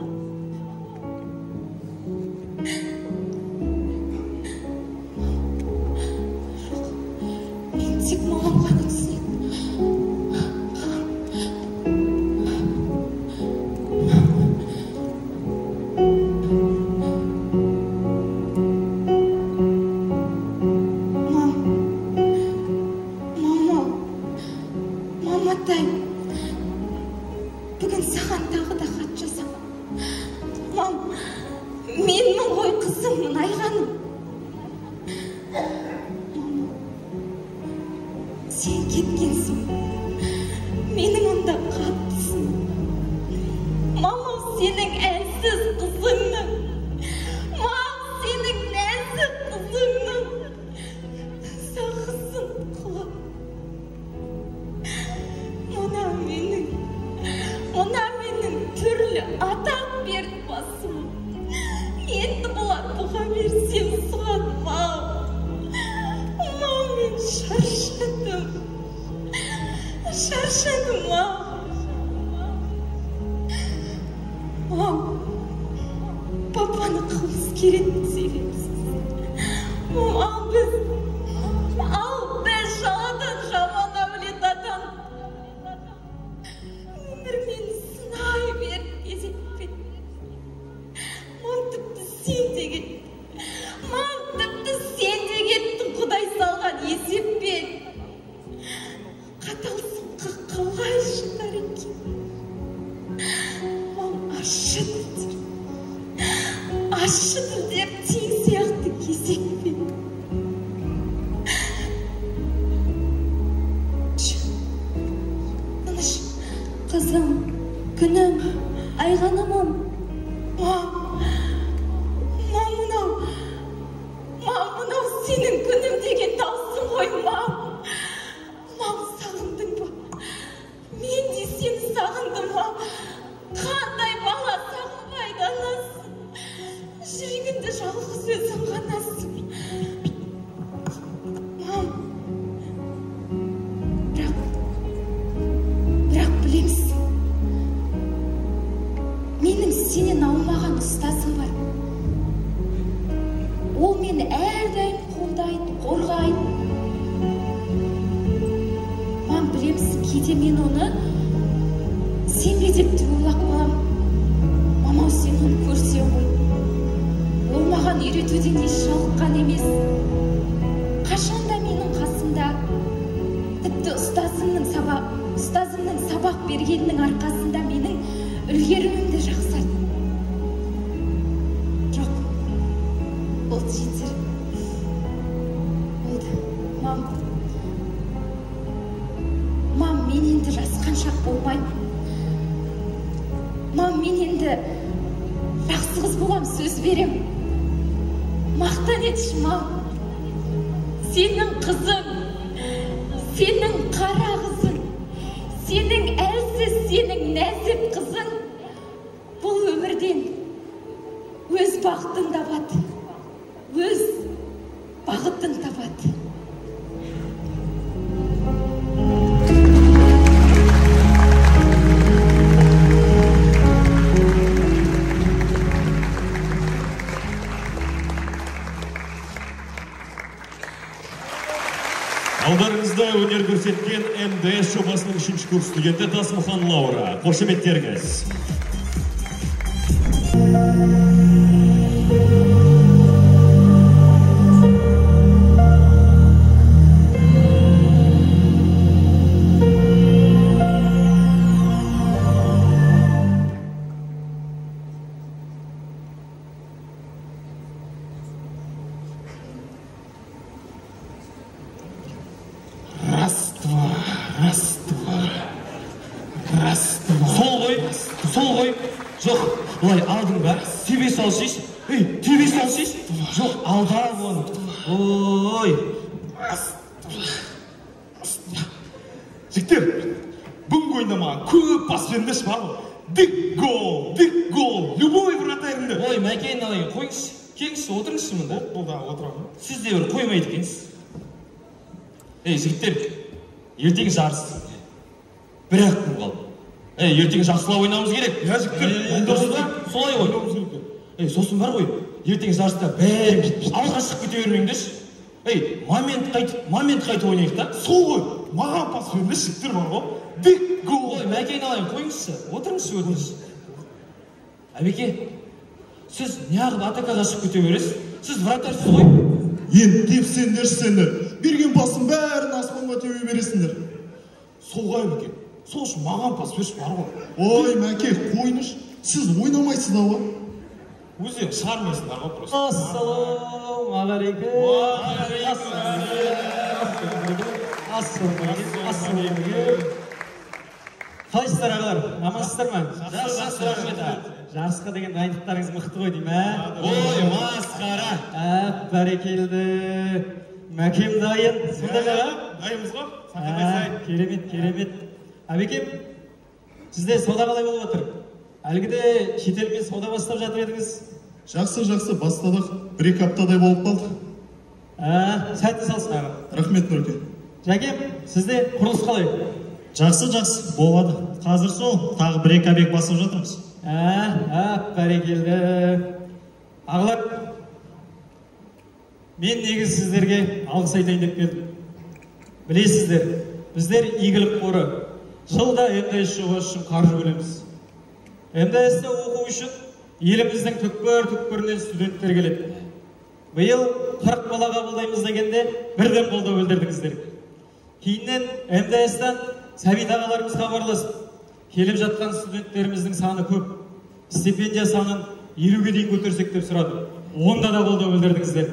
Мен тек мамам ғана түсінеді. Маматай, бүгін саған тағы да хат жазам. Мам, менің ғой қызыммын Айғаным. Мама, сен кеткенсің, менің онда қаттысың. Мама, сенің әлсіз қызыңның, мам, сенің нәзік қызыңның Шаршадым, мам. Мам, папаны қылмыс керетін себепсіз. Мам, біз жаладан жаман әулетадан өмір мені сынай беріп кезетпен. Мам, тіпті сен де кеттің Құдай салған есеппен. Қаталсың қалай шыдар екен. Мам, ащы тілдер тең сияқты кезекпен. Тыныш, қызым, күнім, айғанымым. Мам, мынау сенің күнім деген даусың ғой, мам. Мам, сағындың ба? Мен де сені сағындым, мам. Қандай бала сағынбайды, анасы. Жүрегінде жалғыз өзің ғанасың. Мам, бірақ білемісің, менің сенен аумаған ұстазым бар. Ол мені әрдайым қолдайды, қорғайды. Мам, білемісің, кейде мен оны сенбе деп те ойлап қалам. Мамау, сен оны көрсең ғой. Ол маған үйретуден еш жалыққан емес. Қашанда менің қасымда. Тіпті ұстазымның сабақ бергенінің арқасында менің үлгерімімді жақсарды. Жоқ, болды жетер. Болды, мам. Мам, мен енді жасқаншақ болмаймын. Мам, мен енді жақсы қыз болам, сөз берем. Мақтан етші, мам. Сенің қызың, сенің қара қызың, сенің әлсіз, сенің нәзік қызың бұл өмірден өз бақытын табады, өз бағытын табады. Алдарыңызда өнер көрсеткен МДС жобасының 3-ші курс студенті Тасмұхан Лаура. Қошеметтеріңіз. Сол ғой. Жоқ, бұлай алдың ба? Тебе салшиш. Тебе салшиш. Жоқ, алда оны. Ой. Жігіттер, бүгінгі ойында маған көп пас беріңдерші бар ғой. Дик гол, любой вратаріңді. Ой, мәкейін алайын, қойыңызшы. Келіңізші, отырыңызшы мұнда. Бұл отырамын. Сіз де бір қоймайды екенсіз. Жігіттер, ертең жарыс. Бір-ақ күн қалды. Ертең жақсылап ойнауымыз керек. Солай ғой. Сосын бар ғой, ертең жарыста бәрің алға шығып кете бермеңдерші. Момент қайтып ойнайық та. Сол ғой, маған пас беріңдерші, жігіттер бар ғой. Дик гол. Ой, мәкейін алайын, қойыңызшы. Отырыңызшы, өтіңіз. Әбеке, сіз неғып атакаға шығып кете бересіз? Сіз вратарсыз ғой. Енді тепсеңдерші сендер. Берген пастың бәрін аспанға теуе бересіңдер. Сол ғой, Мәке. Сол үшін маған пас берші бар ғой. Ой, Мәке, қойныш. Сіз ойнамайсыз да ғой. Өздерің шығармайсыңдар ғой просто. Ассалаумағалейкум. Ассалаумағалейкум. Қалайсыздар ағалар? Амансыздар ма? Жақсы, рахмет. Жарысқа деген дайындықтарыңыз мықты ғой деймін, ә? Ой, масқара. Бәрекелді. Мәкем дайын. Сонда ғана? Дайынбыз ғой. Керемет. Әбекем, сізде сауда қалай болып жатыр? Әлгіде шетелмен сауда бастап жатыр едіңіз? Жақсы, бастадық. 1-2 аптадай болып қалды. Сәтті салсын аға. Рахмет Нұрке. Жәкем, сізде құрылыс қалай? Жақсы, болады. Қазір сол, тағы 1-2 объект басып жатырмыз. Бәрекелді. Ағалар, мен негіз сіздерге алғыс айтайын деп келдім. Білесіздер, біздер игілік қоры жылда МДС жобасы үшін қаржы бөлеміз. МДС-те оқу үшін еліміздің түкпір-түкпірінен студенттер келеді. Биыл 40 бала қабылдаймыз дегенде бірден қолдау білдірдіңіздер. Кейіннен МДС-тан Сәбит ағаларымыз хабарласып, келіп жатқан студенттеріміздің саны көп. Стипендия санын 50-ге дейін көтерсек деп сұрады. Онда да қолдау білдірдіңіздер.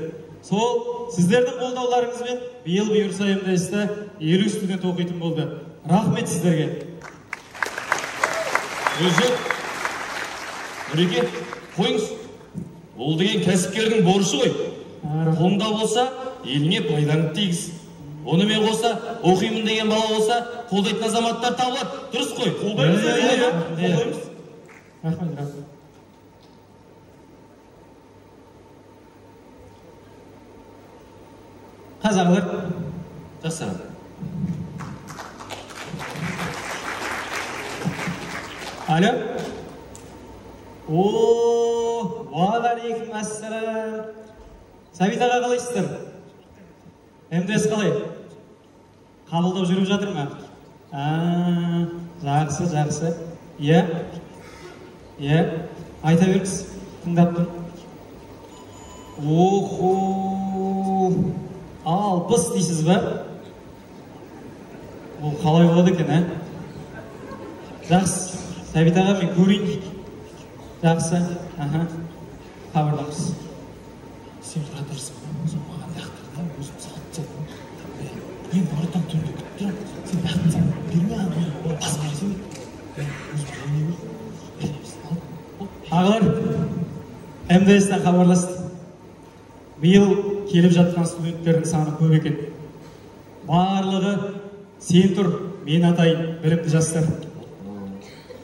Сол сіздердің қолдауларыңызбен биыл бұйырса МДС-те 50 студент оқитын болды. Рахмет сіздерге. Нұреке, қойыңыз. Ол деген кәсіпкердің борышы ғой. Қолында болса, еліне пайданы тигіз. Онымен қоса, оқимын деген бала болса, қолдайтын азаматтар табылады. Дұрыс қой. Қолдаймыз. Рахмет. Қазағылар. Жақсы. Alo. Уағалейкум ассалам. Сәбит аға қалайсыздар? МДС қалай? Қабылдау жүріп жатыр ма? Жақсы. Иә. Айта беріңіз. Тыңдап тұр. 60 дейсіз ба? Ол қалай болады екен, Жақсы. Сәбит аға, мен көрейін. Жақсы. Хабарламыз. Сен жатырсың. Маған дақтырда өзім сағатты. Мен барыдан түнді күттірім. Сен дақтырсың. Берме ағылар. Басқарсың. Ағылар, МДС-тен хабарласты. Биыл келіп жатқан студенттердің саны көп екен. Барлығы сен тұр, мен атайын, білікті жастар.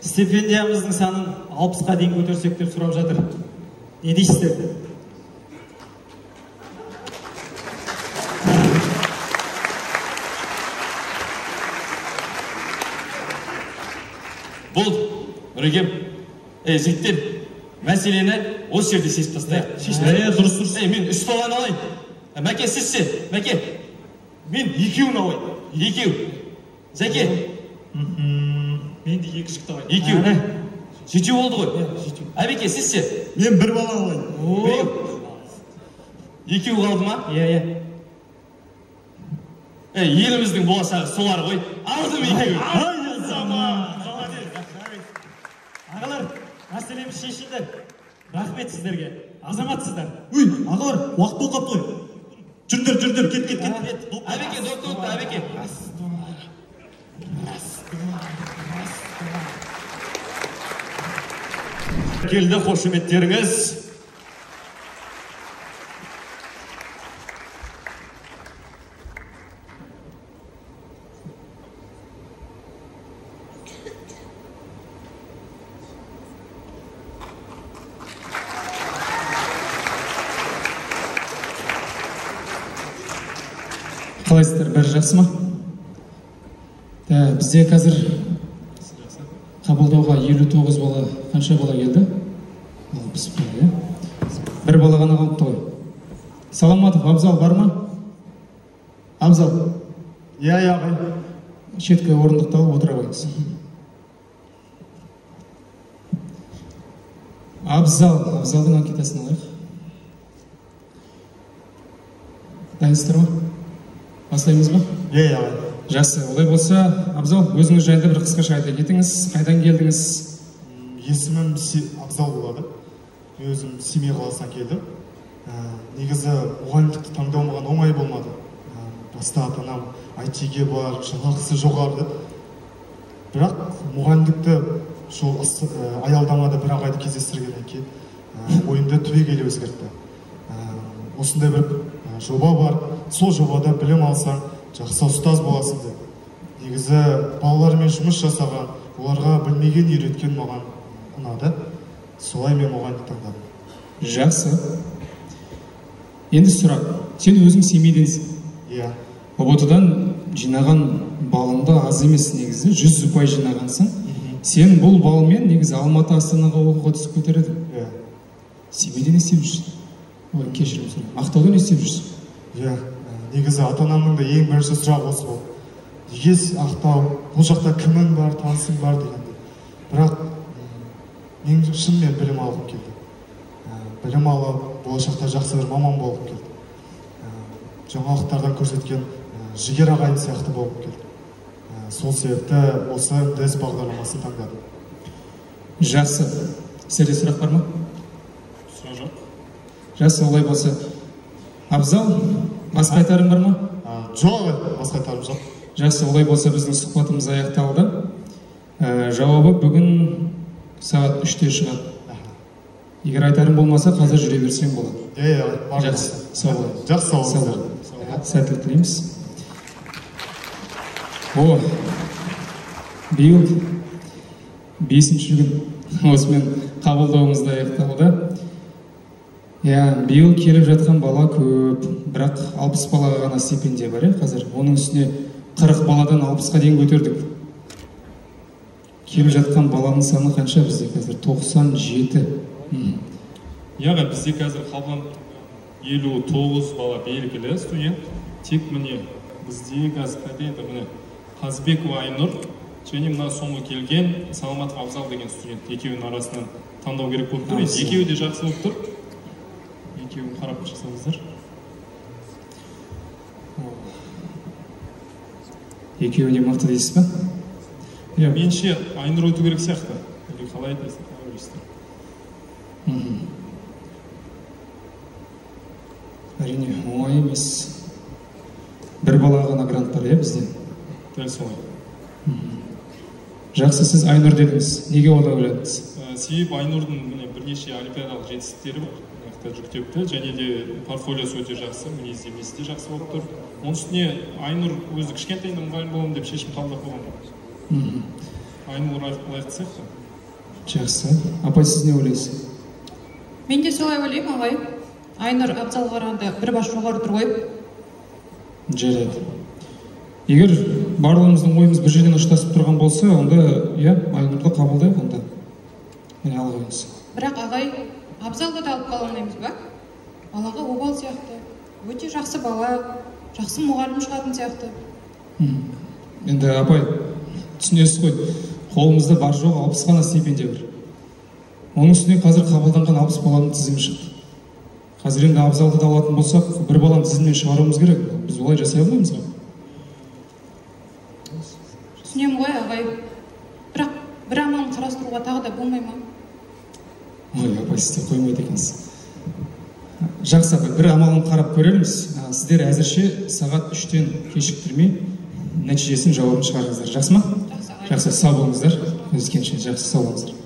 Стипендиямыздың санын 60-ға дейін көтерсек деп сұрап жатыр. Не дейсіздер? Болды, Нұрекем. Жігіттер, мәселені осы жерде шешіп тастайық. Дұрыс. Мен 3 баланы алайын. Мәке, сізше, Мәке. Мен 2-ін алайын. 2. Зәке. Мен де 2 жігіт алайын. 2. 7 болды ғой. Әбеке, сізше? Мен 1 бала алайын. 2 қалды ма? Иә. Еліміздің болашағы солар ғой. Алдым 2. Ағалар, мәселеміз шешілді. Рахмет сіздерге. Азаматсыздар. Ағалар, уақыт болып қапты ғой. Жүрдер, кет. Әбеке, доктор, әбеке. Келді қошеметтеріңіз. Қалайсыздар, бәрі жақсы ма? Бізде қазір қабылдауға 59 бала, қанша бала келді? 60 бала, бір бала ғана қалыпты ғой. Саламатов, Абзал бар ма? Абзал? Иә, шеткі орындықты алып отыра қойыңыз. Абзалдың анкетасын алайық. Дайынсыздар ма? Бастаймыз ба? Иә. Жақсы, олай болса, Абзал, өзіңіз жайында бір қысқаша айта кетіңіз, қайдан келдіңіз? Есімім Абзал болады. Өзім Семей қаласынан келдім. Негізі мұғалімдікті таңдауымаған оңай болмады. Баста ата-анам IT-ге бар, жалақысы жоғары. Бірақ мұғалімдікті аялдамада бір ағайды кездестіргеннен кейін ойымды түбегейлі өзгертті. Осындай бір жоба бар, сол жобада білім алсаң, жақсы ұстаз боласың деп. Негізі балалармен жұмыс жасаған, оларға білмеген үйреткен маған ұнады. Солай мен мұғалімдікті таңдадым. Жақсы. Енді сұрақ. сен өзің семейденсің. Иә. ұбт-дан жинаған балыңды аз емес негізі, 100 ұпай жинағансың. Сен бұл балмен негізі Алматы Астанаға оқуға түсіп кетер едің. Иә. Семейде не істеп жүрсің? Ой, кешірім сұраймын. Ақтауда не істеп жүрсің? Иә. Негізі ата-анамның да ең бірінші сұрағы осы болды. Неге Ақтау, бұл жақта кімің бар, танысың бар дегенде. Бірақ мен шынымен білім алғым келді. Білім алып, болашақта жақсы бір маман болғым келді. Жаңалықтардан көрсеткен жігер ағайын сияқты болғым келді. Сол себепті осы МТС бағдарламасын таңдадым. Жақсы. Сізде сұрақ бар ма? Сұрақ жоқ. Жақсы, олай болса. Абзал, басқа айтарың бар ма? Жоқ, басқа айтарым жоқ. Жақсы, олай болса біздің сұхбатымыз аяқталды. Жауабы бүгін сағат 3-те шығады. Егер айтарың болмаса, қазір жүре берсең болады. Жақсы, сау бол. Жақсы, сау бол. Сәттілік тілейміз. Биыл 5-ші күн осымен қабылдауымызда аяқталды. Биыл келіп жатқан бала көп, бірақ 60 балаға ғана стипендия бар, қазір. Оның үстіне 40 баладан 60-қа дейін көтердік. Келіп жатқан баланың саны қанша бізде қазір? 97. Яға бізде қазір қалған 59 бала белгілі студент. Тек міне бізде қазір міне Қазбекова Айнұр және мына соңғы келген Саламатов Абзал деген студент. Екеуінің арасынан таңдау керек болып тұр. Екеуі де жақсы болып тұр. Екеуін қарап жасаңыздар. Екеуіне мықты дейсіз ба? Менше Айнұр өту керек сияқты. Қалай дейсіз? Әрине, оңай емес. Бір бала ғана грант бар, бізде? Дәл солай. Жақсы, сіз Айнұр дедіңіз. Неге олай ойладыңыз? Себебі Айнұрдың бірнеше олимпиадалық жетістіктері бар. Жүктепті, және де портфолиосы өте жақсы, мінездемесі де жақсы болып тұр. Оның үстіне Айнұр өзі кішкентайынан мұғалім боламын деп шешім қабылдап қойған. Айнұр лайықты сияқты. Жақсы. Апай, сіз не ойлайсыз? Мен де солай ойлаймын, ағай. Айнұр Абзалға қарағанда бір бас жоғары тұр ғой. Жарайды. Егер барлығымыздың ойымыз бір жерден ұштасып тұрған болса, онда Айнұрды қабылдайық онда. Мені алға қойыңыз. Бірақ ағай, Абзалға да алып қала алмаймыз ба? Балаға обал сияқты, өте жақсы бала, жақсы мұғалім шығатын сияқты. Енді апай, түсінесіз ғой, қолымызда бар жоқ 60 ғана стипендия бар. Оның үстіне қазір қабылданған 60 баланың тізімі шықты. Қазір енді Абзалды да алатын болсақ, бір баланы тізімнен шығаруымыз керек. Біз олай жасай алмаймыз ба? Түсінемін ғой, ағай. Бірақ бір амалын қарастыруға тағы да болмай ма? Ой, апай, сіз қоймайды екенсіз. Жақсы, апай, бір амалын қарап көрерміз. Сіздер әзірше сағат 3-тен кешіктірмей нәтижесін жауабын шығарыңыздар. Жақсы ма? Жақсы, сау болыңыздар. Өзгенше жақсы, сау болыңыздар.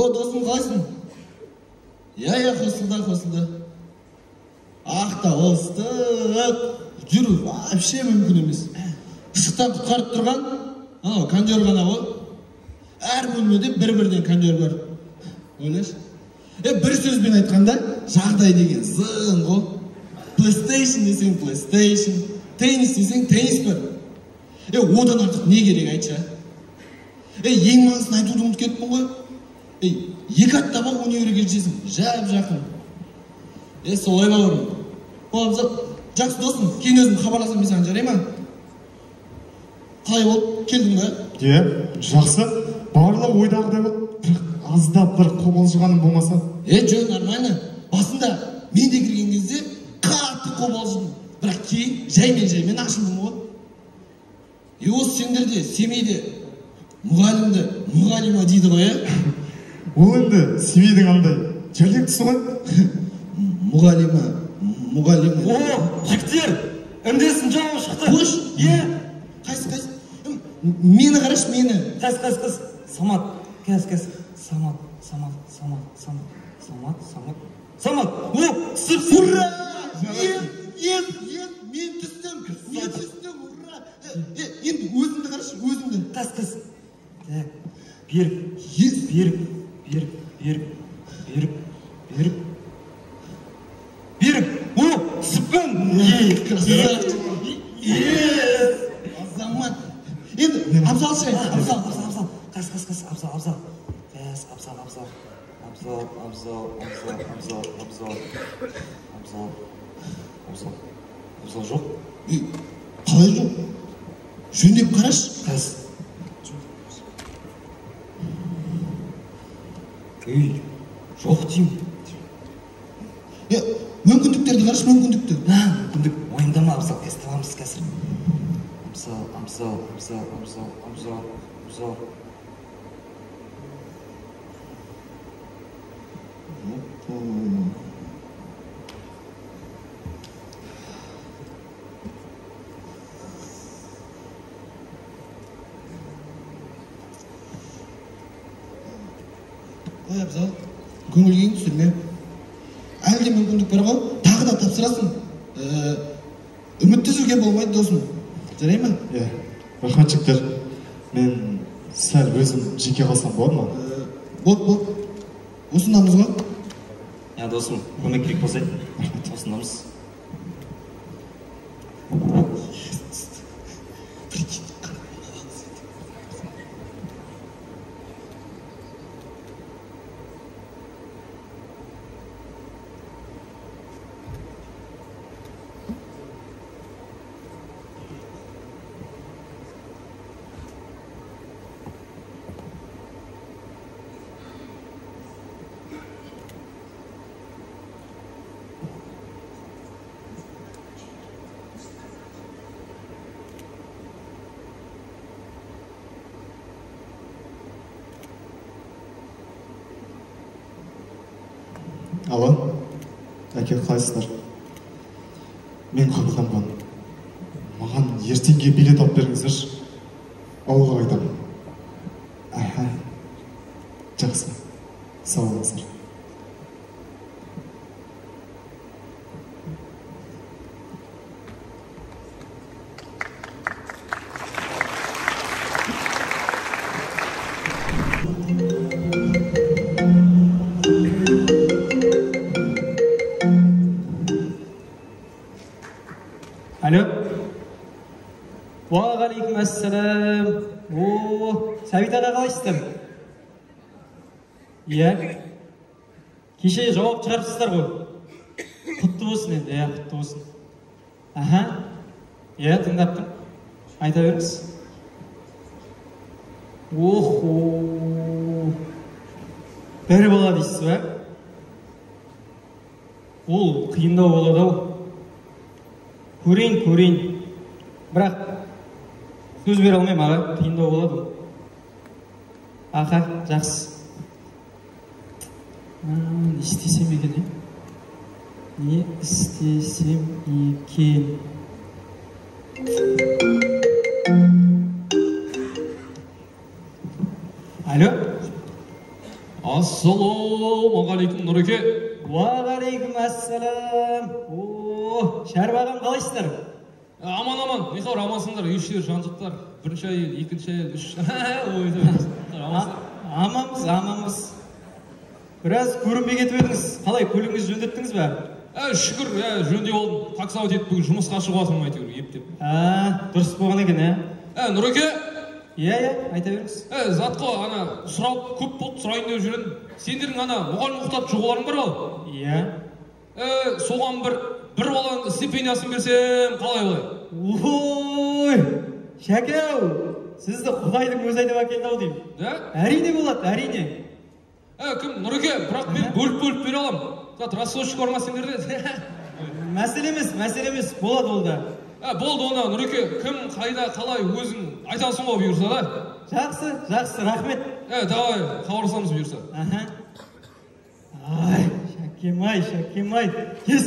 Досым қалайсың? Қосылды. Ақта ыстық. Жүру вообще мүмкін емес. Ыстықтан құтқарып тұрған, кондер ғана ғой. Әр бөлмеде бір-бірден кондер бар. Ойлашы. Бір сөзбен айтқанда, жағдай деген зың ғой. PlayStation десең PlayStation, теннис десең теннис бар. Одан артық не керек айтшы? Ең маңызын айтуды ұмытып кеттім ғой. 2 аттаба универге жетесің, жақын. Солай бауырым. Абзал, жақсы досым, кейін өзім хабарласам мен саған жарай ма? Қалай болып, келдің ба? Жақсы. Барлығы ойдағыдай болды. Бірақ аздап бір қобалжығаным болмаса? Жоқ, нормально. Басында мен де кірген кезде қатты қобалжыдым. Бірақ кейін жаймен ашылдым ғой. Осы сендерде, семейде мұғалімді мұғалима дейді ғой, Ол енді семейдің андай диалектісі ғой. Мұғалима. Жігіттер, МТС-дің жауабы шықты. Қойшы? Қайсы? мені қарашы, мені. Қыз. Самат. Самат. О, түсіпсің. Ура! Мен түстім, ура! Енді өзіңді қарашы, өзіңді. Қыз. Берік. О, түсіппін. Красавчик. Азамат. Енді, Абзал ше, Абзал. Қыз, Абзал. Абзал жоқ. Қалай жоқ? Жөндеп қарашы. Қыз. Жоқ деймін. Мүмкіндіктерді қарашы, мүмкіндік. Мойындама, Абзал, тест аламыз қазір. Абзал. Ой, Абзал, көңілгең түсірме. Әлде мүмкіндік бар ғой, тағы да тапсырасың. Үмітті жүрген болмайды досым. Жарай ма? Рахмет жігіттер. Мен сәл өзім жеке қалсам болады ма? Болды. Осындамыз ғой? Досым, көмек керек болса, осындамыз. Алло, әке қалайсыздар? Мен қабылданбан. Маған ертеңге билет алып беріңіздерші. Ауылға қайтамын. Жақсы. Сау болыңыздар. Алло. Уағалейкум ассалам. Сәбит аға қалайсыздар? Кеше жауап шығарыпсыздар ғой. Құтты болсын енді, құтты болсын. Тыңдап тұр. Айта беріңіз. Бір бала дейсіз ба? Ол қиындау болады ау. Көрейін. Бірақ сөз бере алмаймын аға, қиындау болады ол. Жақсы. Не істесем екен, Не істесем екен? Алло? Ассалаумағалейкум, Нұреке. Уағалейкум ассалам. Шәріп ағам қалайсыздар? Аман, не қабыр, амансыңдар, үйшілер, жан-жақтар, бірінші әйел, екінші әйел, үш. Аманбыз. Біраз көрінбей кетіп едіңіз. Қалай, көлігіңіз жөндеттіңіз бе? Шүкір, жөндеп олдым. Таксауат етіп бүгін жұмысқа шығып жатырмын әйтеуір, ептеп. Дұрыс болған екен, Нұреке? Айта беріңіз. Затқа сұрау көп болды, сұрайын деп жүрін. Сендердің мұғалім мұқтап жоғаларың бар ғой? Соған бір баланың стипендиясын берсем, қалай? Шәкеу, сізді Құдайдың өзі айтып әкелді-ау деймін. Әрине болады, әрине. Кім, Нұреке, бірақ мен бөліп бере алам. Рассрочка бар ма сендерде? Мәселе емес, болады ол да. Болды оны, Нұреке, кім, қайда, қалай, өзің айтасың ғой бұйырса да? Жақсы, рахмет. Давай, хабарласамыз бұйырса. Шәкем-ай, кес.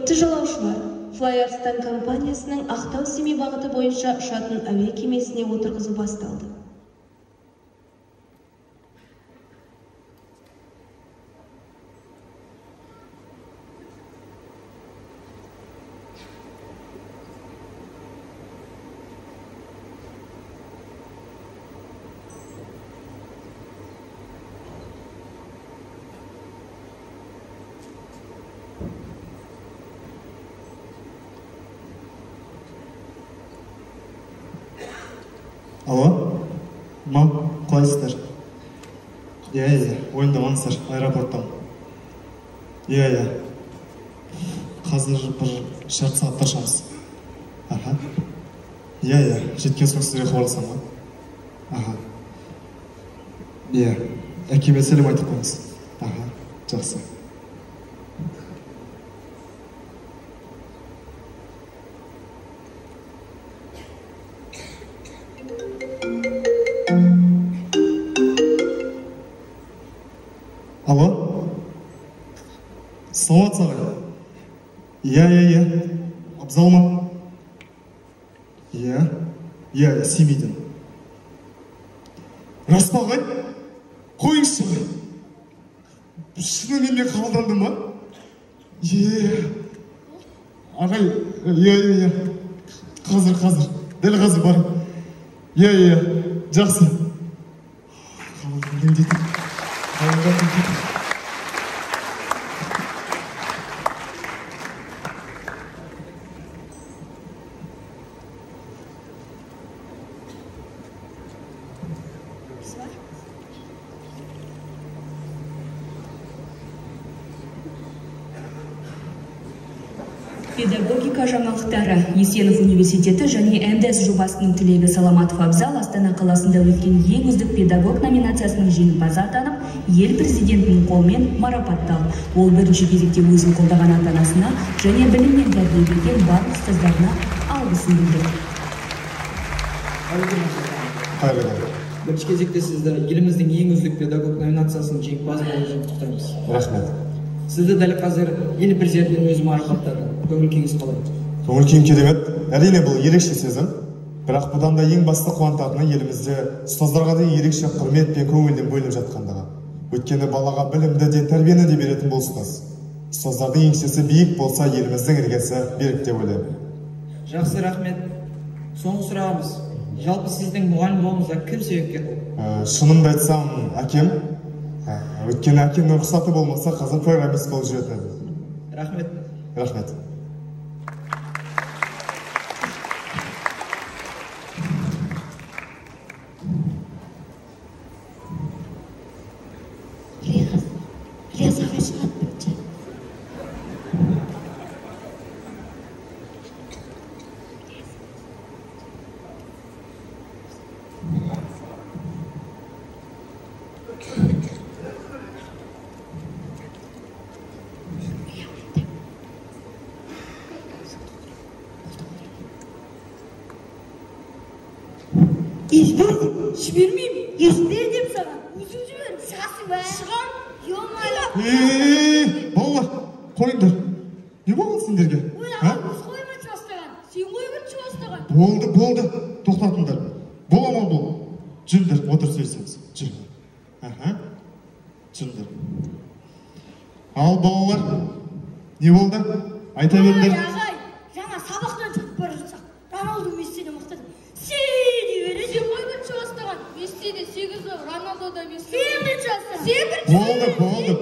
Құрметті жолаушылар, Flyers-тан компаниясының Ақтау-Семей бағыты бойынша ұшатын әуе кемесіне отырғызу басталды. Алло, мам, қалайсыздар? Иә, ойындамаңыздар, аэропорттан. Иә. Қазір бір жарты сағаттар шығамыз. Аха. Иә, жеткен соң сіздерге хабарласам ба? Аха. Иә, әкеме сәлем айтып қойыңыз. Аха, жақсы. Алло? Саламатсыз ағай? Иә. Абзал ма? Иә, Семейден. Рас па ағай? Қойыңызшы ағай. Шынымен мен қабылдандым ба? Ағай, иә. Қазір. Дәл қазір барым. Иә. Жақсы. Қабылдандым дейді. Педагогика жаңалықтары. Есенов университеті және НДС жобасының түлегі Саламатов Абзал Астана қаласында өткен ең үздік педагог номинациясының жеңімпазы атанып, ел президентінің қолымен марапатталды. Ол бірінші кезекте өзін қолдаған ата-анасына және біліммен тәрбиелеген барлық ұстаздарына алғысын білдірді. Бірінші кезекте сізді еліміздің ең үздік педагог номинациясының жеңімпазы болуымен құттықтаймыз. Рахмет. Сізді дәл қазір ел президентінің өзі марапаттады. Көңіл күйіңіз қалай? Көңіл күйім керемет. Әрине бұл ерекше сезім. Бірақ бұдан да ең басты қуантатыны елімізде ұстаздарға да ерекше құрмет пен көңілден бөлініп жатқандығы. Өйткені балаға білімді де тәрбиені де беретін бұл ұстаз. Ұстаздардың еңсесі биік болса, еліміздің іргесі берік деп ойлаймын. Жақсы, рахмет. Соңғы сұрағымыз. Жалпы сіздің мұғалім болуыңызға кім себепкер болды? Шынымды айтсам, әкем. Өйткені әкемнің рұқсаты болмаса, қазір программист болып жүретін еді. Рахмет. Жібермеймін, ешбер деп саған. Өзің жібер, шығасың ба? Шығам, Балалар, қойыңдар. Не болған сендерге? Біз қоймай бастаған, сен қой бірінші бастаған. Болды, тоқтатыңдар. Бола ма бұл? Жүріңдер, отыр сөйлесеміз. Жүріңдер. Жүріңдер. Ал балалар, не болды? Айта беріңдер. Ағай, жаңа сабақтан шығып бара жатсақ, Роналду Мессиден мақтады. Сен ебері, сен қой бірінші бастаған. Мессиде 8 жыл, Роналду да 5 жыл. Сен бірінші бастаған. Сен бірінші.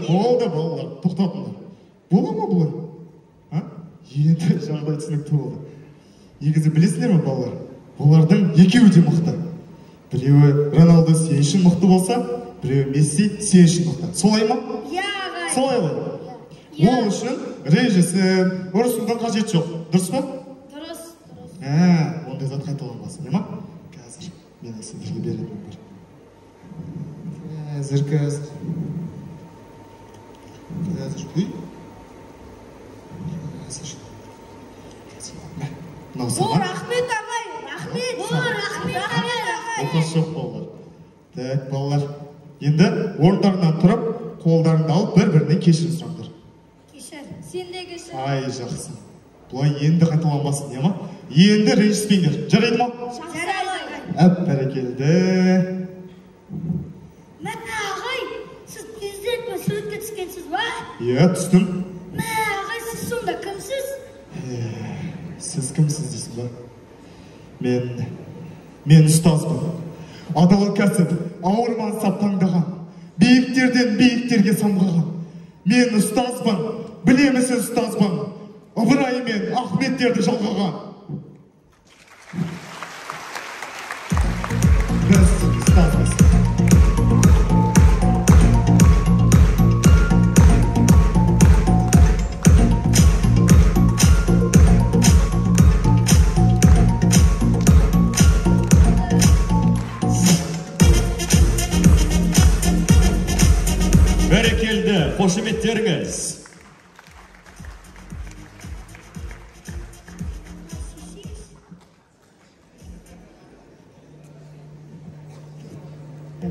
Болды, балалар, тоқтатыңдар. Бола ма бұлай? Енді жағдай түсінікті болды. Негізі білесіңдер ме, балалар? Олардың екеуі де мықты. Біреуі Роналду сен үшін мықты болса, біреуі Месси сен үшін мықты. Солай ма? Иә, ағай. Солай ғой. Ол үшін режиссер, ұрысудың қажет жоқ. Дұрыс па? Дұрыс. Ондай зат қайталанбасын, не ма? Қазір мен сендерге беретін бар. Қазір. Рахмет ағай, рахмет. Оқас жоқ балалар. Так, балалар, енді орындарынан тұрып, қолдарыңды алып бір-бірінен кешірім сұраңдар. Кешір, Сен де кешір. Ай, жақсы. Бұлай енді қайталанбасын, не ма? Енді ренжіспеңдер. Жарайды ма? Жарайды. Бәрекелді. Мә ағай, сіз президентпен суретке түскенсіз ба? Иә, түстім. Мә ағай, сіз сонда кімсіз? Сіз кімсіз дейсің ба? Мен ұстазбын. Адал кәсіп, ауыр мансап таңдаған, биіктерден биіктерге самғаған. Мен ұстазбын, білемісіз ұстазбын. Ыбырай мен Ахметтерді жалғаған. Біз ұстазбыз. Бәрекелді, қошеметтеріңіз.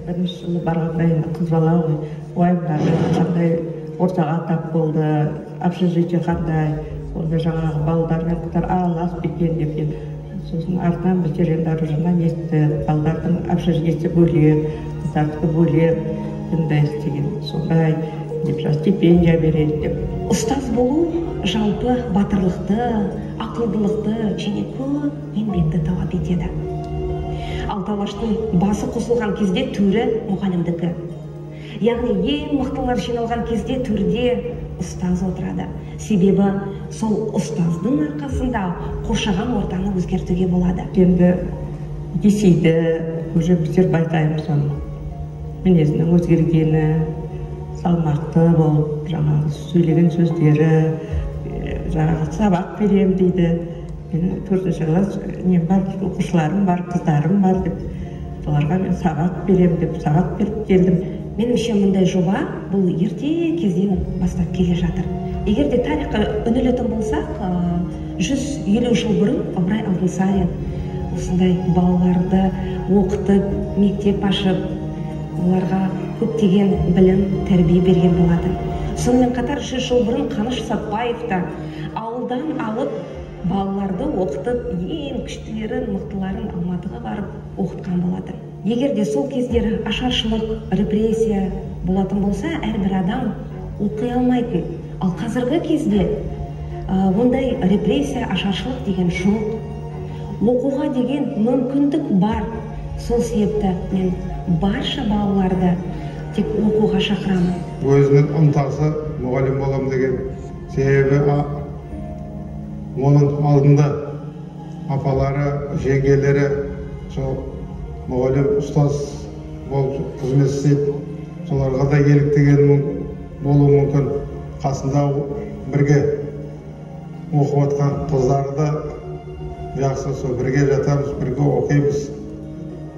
Бірінші жылы барғандай қыз бала ғой, уайымдады, қандай ортаға тап болды, общежитие қандай, онда жаңағы балалармен қатар араласып екен деп еді. Сосын артынан біздер енді Аружаннан естіді, балалардың общежитие бөлек, қыздардікі бөлек, бұндай істеген, сондай деп стипендия береді деп. Ұстаз болу жалпы батырлықты, ақылдылықты және көп еңбекті талап етеді. Ал талаштың басы қосылған кезде төрі мұғалімдікі. Яғни ең мықтылар жиналған кезде төрде ұстаз отырады. Себебі сол ұстаздың арқасында қоршаған ортаны өзгертуге болады. Енді есейді, уже біздер байқаймыз оны. Мінезінің өзгергені, салмақты болып, жаңағы сөйлеген сөздері, жаңағы сабақ берем дейді. Мен 4-ші класс нем бар, оқушыларым бар, қыздарым бар деп, соларға мен сабақ берем деп, сабақ беріп келдім. Меніңше мұндай жоба бұл ерте кезден бастап келе жатыр. Егер де тарихқа үңілетін болсақ, 150 жыл бұрын Ыбырай Алтынсарин осындай балаларды оқытып, мектеп ашып, оларға көптеген білім, тәрбие берген болатын. Сонымен қатар 100 жыл бұрын Қаныш Сәтбаев та ауылдан алып балаларды оқытып, ең күштілерін, мықтыларын Алматыға барып оқытқан болатын. Егер де сол кездері ашаршылық, репрессия болатын болса, әрбір адам оқи алмайтын. Ал қазіргі кезде ондай репрессия, ашаршылық деген жоқ. Оқуға деген мүмкіндік бар. Сол себепті мен барша балаларды тек оқуға шақырамын. Өзінің ынтасы мұғалім болам деген себебі оның алдында апалары, жеңгелері сол мұғалім, ұстаз болып қызмет істейді. Соларға да еліктеген болуы мүмкін. Қасында бірге оқып отқан қыздары да жақсы, сол бірге жатамыз, бірге оқимыз.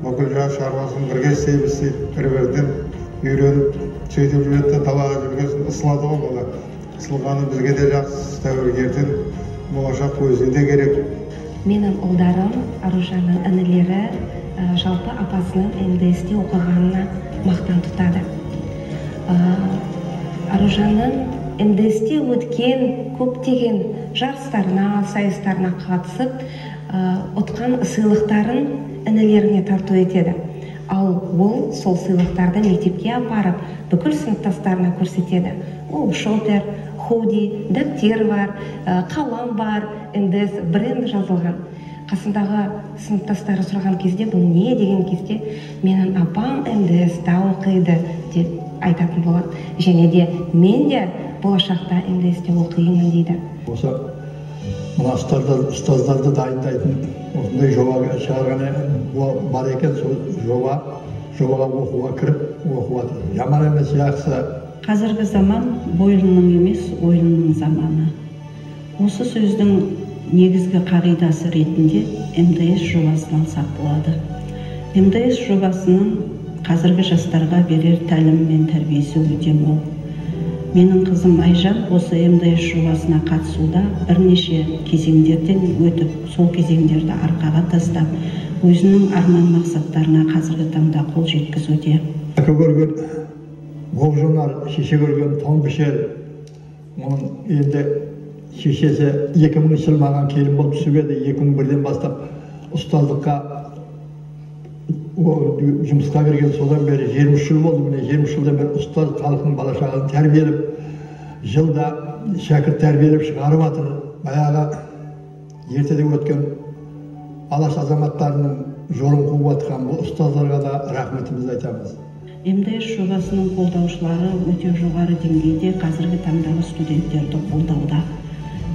Бүкіл шаруасын бірге істейміз дейді. Бір-бірден үйреніп, сөйтіп жүреді, далаға жүргесін ысылады ғой бала. Ысылғаны бізге де жақсы, тәуіргерден болашақ өзіне де керек. Менің ұлдарым, Аружанның інілері жалпы апасының МДС-те оқығанына мақтан тұтады. Аружанның МДС-те өткен көптеген жарыстарына, сайыстарына қатысып, ұтқан сыйлықтарын інілеріне тарту етеді. Ал ол сол сыйлықтарды мектепке апарып, бүкіл сыныптастарына көрсетеді. Ол шопер, худи, дәптер бар, қалам бар, МДС бренді жазылған. Қасындағы сыныптастары сұраған кезде, бұл не деген кезде, менің апам МДС-та оқиды деп айтатын болады. Және де мен де болашақта МДС-те оқимын дейді. Осы мына ұстаздарды дайындайтын осындай жобаға шығарған бар екен, сол жобаға оқуға кіріп оқуға. Жаман емес, жақсы. Қазіргі заман бойлының емес, ойынның заманы. Осы сөздің негізгі қағидасы ретінде МДС жобасынан алсақ болады. МДС жобасының қазіргі жастарға берер тәлім мен тәрбиесі өте мол. Менің қызым Айжан осы МДС жобасына қатысуда бірнеше кезеңдерден өтіп, сол кезеңдерді арқаға тастап, өзінің арман мақсаттарына қазіргі таңда қол жеткізуде. Әке көрген оқ жонар, шеше көрген тоң пішер, оның енді шешесі 2000 жыл маған келін болып түсіп еді. 2001-ден бастап ұстаздыққа жұмысқа кірген, содан бері 23 жыл болды. Міне 23 жылдан бері ұстаз халықтың бала шағасын тәрбиелеп, жылда шәкірт тәрбиелеп шығарып жатыр. Баяғы ертеде өткен алаш азаматтарының жолын қуып жатқан бұл ұстаздарға да рахметімізді айтамыз. МДС жобасының қолдаушылары өте жоғары деңгейде қазіргі таңдағы студенттерді қолдауда.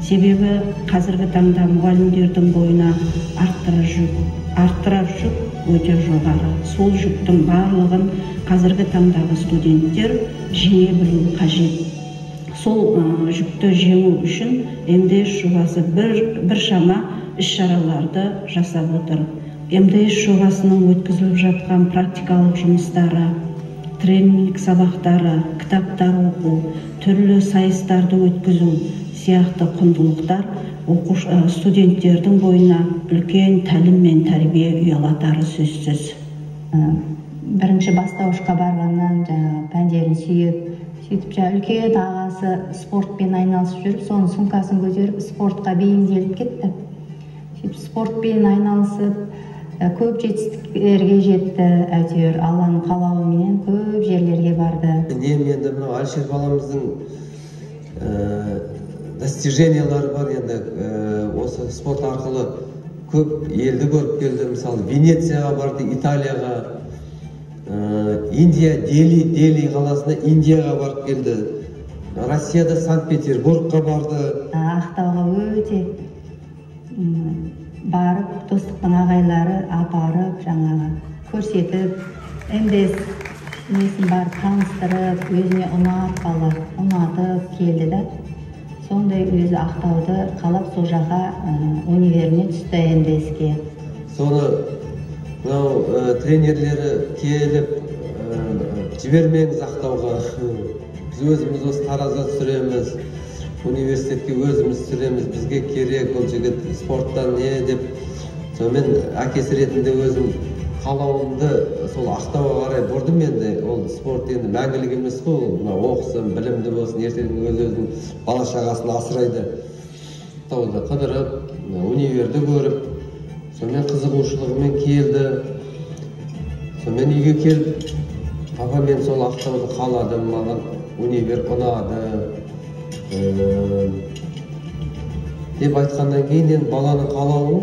Себебі қазіргі таңда мұғалімдердің бойына арттырар жүк өте жоғары. Сол жүктің барлығын қазіргі таңдағы студенттер жеңе білуі қажет. Сол жүкті жеңу үшін МДС жобасы біршама іс-шараларды жасап отыр. МДС жобасының өткізіліп жатқан практикалық жұмыстары, тренинг сабақтары, кітаптар оқу, түрлі сайыстарды өткізу сияқты құндылықтар студенттердің бойына үлкен тәлім мен тәрбие ұялатары сөзсіз. Бірінші бастауышқа барғаннан пәндерін сүйіп, сөйтіп үлкен ағасы спортпен айналысып жүріп, соның сумкасын көтеріп, спортқа бейімделіп кетті. Сөйтіп спортпен айналысып, көп жетістіктерге жетті. Әйтеуір Алланың қалауыменен көп жерлерге барды. Енді мынау Әлшер баламыздың достижениялары бар. Енді осы спорт арқылы көп елді көріп келді. Мысалы Венецияға барды, Италияға, Индия, Дели қаласына Индияға барып келді. Россияда Санкт-Петербургқа барды. Ақтауға өте барып, достықтың ағайлары апарып, көрсетіп, МДС несін барып таныстырып, өзіне ұнатып келді да. Сондай өзі Ақтауды қалап, сол жаққа универіне түсті МДСке. Соны тренерлері келіп, жібермеңіз Ақтауға. Біз өзіміз осы Таразда түсіреміз, университетке өзіміз түсіреміз, бізге керек, ол жігіт спорттан не деп. Сонымен әкесі ретінде өзім қалауымды сол Ақтауға қарай бұрдым. Енді ол спорт енді мәңгілік емес қой, оқысын, білімді болсын, ертең өзінің бала шағасын асырайды. Ақтауды қыдырып, универді көріп, сонымен қызығушылығымен келді. Сонымен үйге келіп, папа мен сол Ақтауды қаладым, маған универ ұнады деп айтқаннан кейін енді баланың қалауы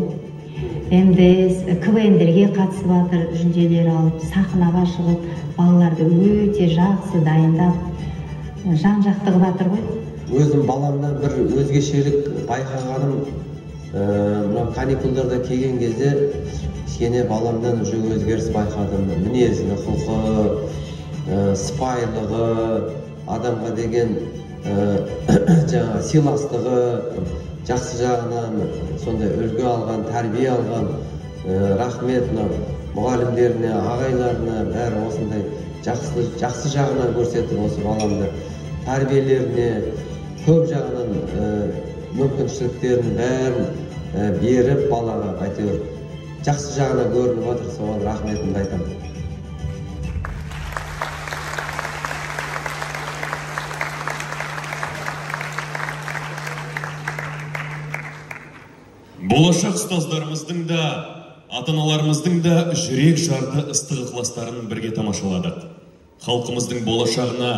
МДС КВНдерге қатысып жатыр, жүлделер алып, сахнаға шығып, балаларды өте жақсы дайындап, жан-жақты қылып жатыр ғой. Өзім баламнан бір өзгешелік байқағаным, каникулдарда келген кезде кішкене баламнан уже өзгеріс байқадым. Мінезі, құлқы, сыпайылығы, адамға деген сыйластығы, жақсы жағынан сондай үлгі алған, тәрбие алған. Рахмет мұғалімдеріне, ағайларына, бәрі осындай жақсы жағынан көрсетіп, осы баламды тәрбиелеріне көп жағынан мүмкіншіліктерін бәрін беріп, балаға әйтеуір жақсы жағынан көрініп отыр. Соған рахметімді айтамын. Болашақ ұстаздарымыздың да, ата-аналарымыздың да жүрек жарды ыстық ықыластарын бірге тамашаладық. Халқымыздың болашағына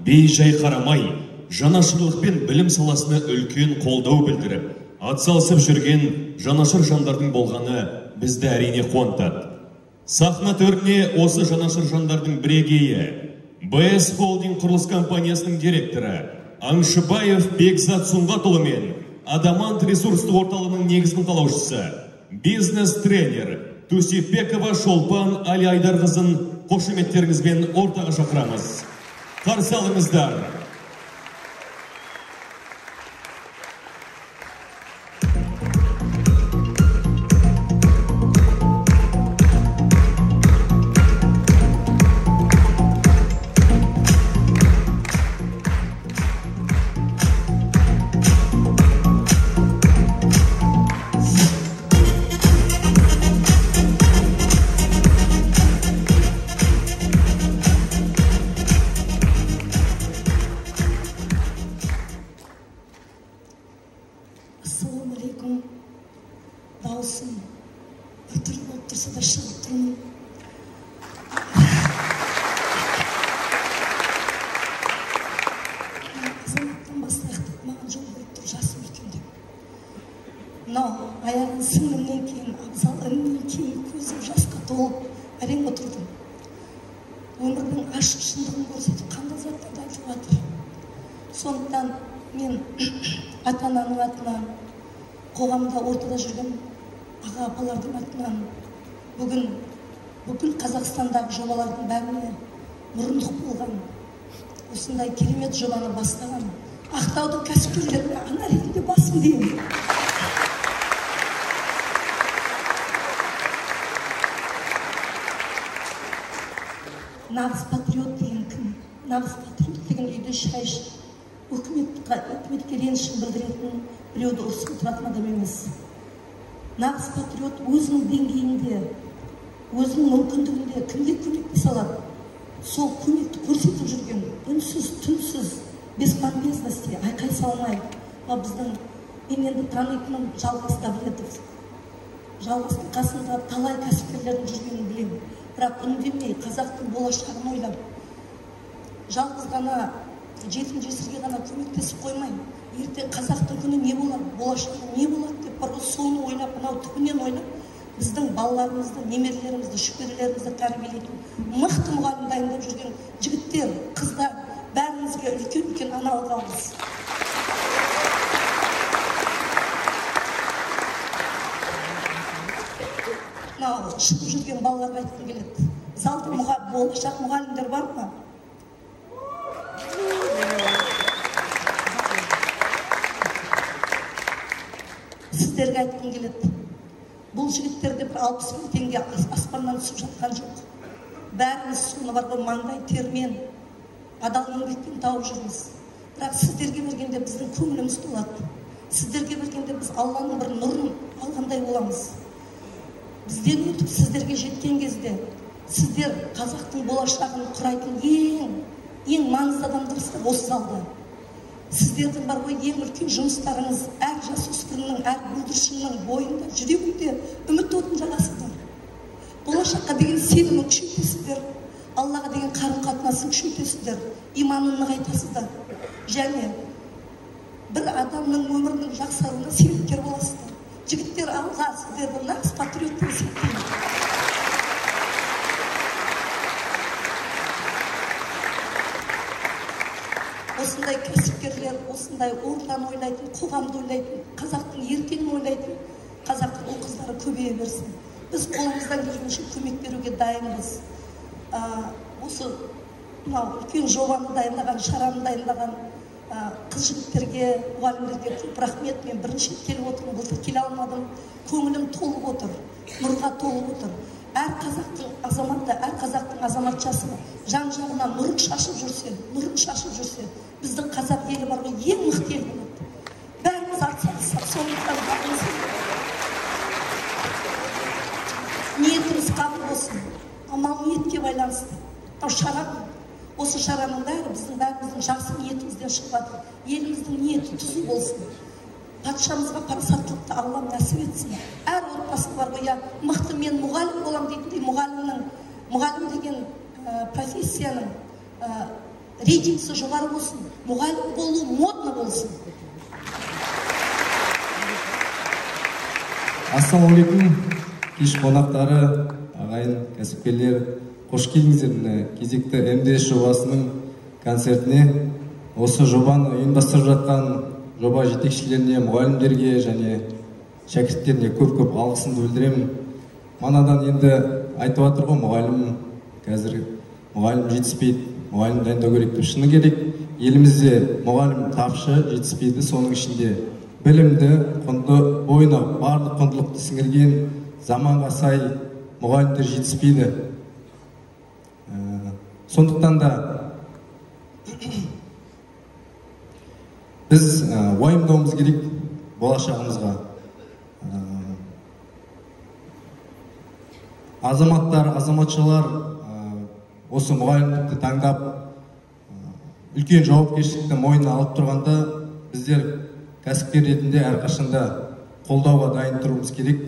бей-жай қарамай, жанашырлықпен білім саласына үлкен қолдау білдіріп, атсалысып жүрген жанашыр жандардың болғаны бізді әрине қуантады. Сахна төріне осы жанашыр жандардың бірегейі, БС Холдинг құрылыс компаниясының директоры Аңшыбаев Бекзат Сұңғатұлы мен Адамант ресурстық орталығының негізін қалаушысы, бизнес-тренер Тусипекова Шолпан Али Айдарқызын қошеметтеріңізбен ортаға шақырамыз. Қарсы алыңыздар. өмірдің ашық шындығын көрсетіп қандай заттарды айтып жатыр. Сондықтан мен ата-ананың атынан, қоғамда ортада жүрген аға апалардың атынан бүгін бүкіл Қазақстандағы жобалардың бәріне мұрындық болған, осындай керемет жобаны бастаған Ақтаудың кәсіпкерлеріне ана ретінде басым деймін. Нағыз патриот деген кім? Нағыз патриот деген үйде шай ішіп, үкіметке ренішін білдіретін, біреуді ұрысып отыратын адам емес. Нағыз патриот өзінің деңгейінде, өзінің мүмкіндігінде кімге көмектесе алады? Сол көмекті көрсетіп жүрген, үнсіз, түнсіз, беспомощности, айқай салмай, біздің мен енді танитыным Жалғас Давлетов. Жалғастың қасында талай кәсіпкерлердің жүргенін білемін. Бірақ үндемей, қазақтың болашағын ойлап, жалғыз ғана жетім жесірге ғана көмектесіп қоймай, ертең қазақтың күні не болады, болашағы не болады деп бар соны ойлап, мынау түбінен ойлап, біздің балаларымызды, немерелерімізді, шөберелерімізді тәрбиелейтін мықты мұғалім дайындап жүрген жігіттер, қыздар, бәрімізге үлкен аналық алғыс. Мынау шығып жүрген балаларға айтқым келеді. Залда болашақ мұғалімдер бар ма? Сіздерге айтқым келеді. Бұл жігіттерде бір 60 мың теңге аспаннан түсіп жатқан жоқ. Бәріміз соны бар ғой маңдай термен, адал еңбекпен тауып жүрміз. Бірақ сіздерге бергенде біздің көңіліміз толады. Сіздерге бергенде біз Алланың бір нұрын алғандай боламыз. Бізден өтіп сіздерге жеткен кезде, сіздер қазақтың болашағын құрайтын ең маңызды адамдарсыздар осы залда. Сіздердің бар ғой ең үлкен жұмыстарыңыз әр жасөспірімнің, әр бүлдіршіннің бойында, жүрегінде үміт отын жағасыздар. Болашаққа деген сенімін күшейтесіздер, Аллаға деген қарым-қатынасын күшейтесіздер, иманын нығайтасыздар. Және бір адамның өмірінің жақсаруына себепкер боласыздар. Жігіттер, алға сіздерді нағыз патриоттың есептеймін. Осындай кәсіпкерлер, осындай ортаны ойлайтын, қоғамды ойлайтын, қазақтың ертеңін ойлайтын, қазақтың ұл-қыздары көбейе берсін. Біз қолымыздан келгенше көмек беруге дайынбыз. Осы үлкен жобаны дайындаған, шараны дайындаған қыз-жігіттерге, мұғалімдерге көп рахмет. Мен бірінші келіп отырмын, былтыр келе алмадым. Көңілім толып отыр, нұрға толып отыр. Әр қазақтың азаматы, әр қазақтың азаматшасы жан-жағына нұрын шашып жүрсе, біздің қазақ елі бар ғой, ең мықты ел болады. Бәріміз атсалысып, сондықтан бәріміз ниетіміз қабыл болсын. Амал ниетке байланысты. Осы шараның бәрі бәріміздің жақсы ниетімізден шығады. Еліміздің ниеті түзу болсын. Патшамызға парасаттылықты Аллам нәсіп етсін. Әр отбасы бар ғой, мықты мен мұғалім болам дейтіндей, мұғалім деген профессияның рейтингісі жоғары болсын. Мұғалім болу модны болсын. Ассалаумағалейкум, кеш қонақтары, ағайын, кәсіпкерлер, қош келдіңіздер. Кезекті МДС жобасының концертіне. Осы жобаны ұйымдастырып жатқан жоба жетекшілеріне, мұғалімдерге және шәкірттеріне көп алғысымды білдіремін. Манадан енді айтып жатыр ғой, мұғалім қазір мұғалім жетіспейді, мұғалім дайындау керек деп. Шыны керек, елімізде мұғалім тапшы, жетіспейді. Соның ішінде білімді, құнды, бойына барлық құндылықты сіңірген, заманға сай мұғалімдер жетіспейді. Сондықтан да біз уайымдауымыз керек болашағымызға. Азаматтар, азаматшалар осы мұғалімдікті таңдап, үлкен жауапкершілікті мойнына алып тұрғанда, біздер кәсіпкер ретінде әрқашанда қолдауға дайын тұруымыз керек.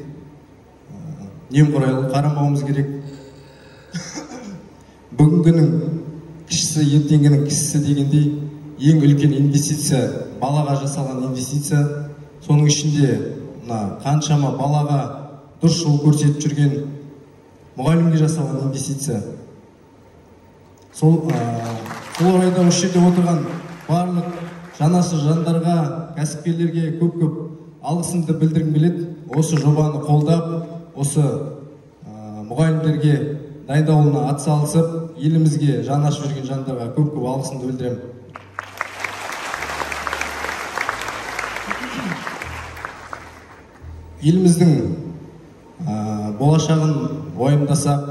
Немқұрайлы қарамауымыз керек. Бүгінгінің кішісі, ертеңгінің кішісі дегендей, ең үлкен инвестиция балаға жасалған инвестиция. Соның ішінде қаншама балаға дұрыс жол көрсетіп жүрген мұғалімге жасалған инвестиция. сол орайда осы жерде отырған барлық жанашыр жандарға, кәсіпкерлерге көп алғысымды білдіргім келеді. Осы жобаны қолдап, осы мұғалімдерге дайындалуына атсалысып, елімізге жаны ашып жүрген жандарға көп алғысымды білдіремін. Еліміздің болашағын уайымдасақ,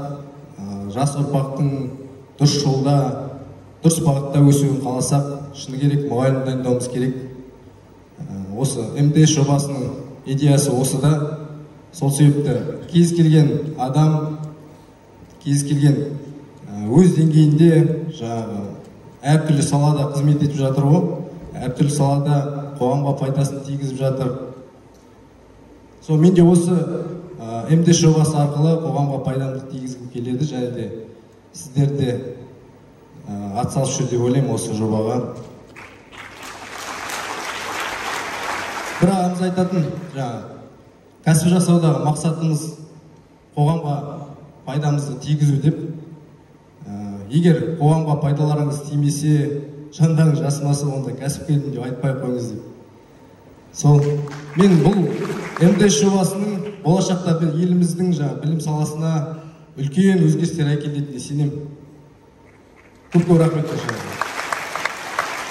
жас ұрпақтың дұрыс жолда, дұрыс бағытта өсуін қаласақ, шыны керек мұғалім дайындауымыз керек. Осы МТС жобасының идеясы осы да. Сол себепті кез келген адам, кез келген өз деңгейінде әртүрлі салада қызмет етіп жатыр ғой. Әртүрлі салада қоғамға пайдасын тигізіп жатыр. Мен де осы МТС жобасы арқылы қоғамға пайдамды тигізгім келеді, және де сіздер де атсалысып жүр деп ойлаймын осы жобаға. Бір ағамыз айтатын, кәсіп жасаудағы мақсатымыз қоғамға пайдамызды тигізу деп. Егер қоғамға пайдаларыңыз тимесе, жандарыңыз жасымаса, онда кәсіпкермін деп айтпай қойыңыз деп. Мен бұл МТС жобасының болашақта еліміздің білім саласына үлкен өзгерістер әкелетініне сенемін. Көп рахмет.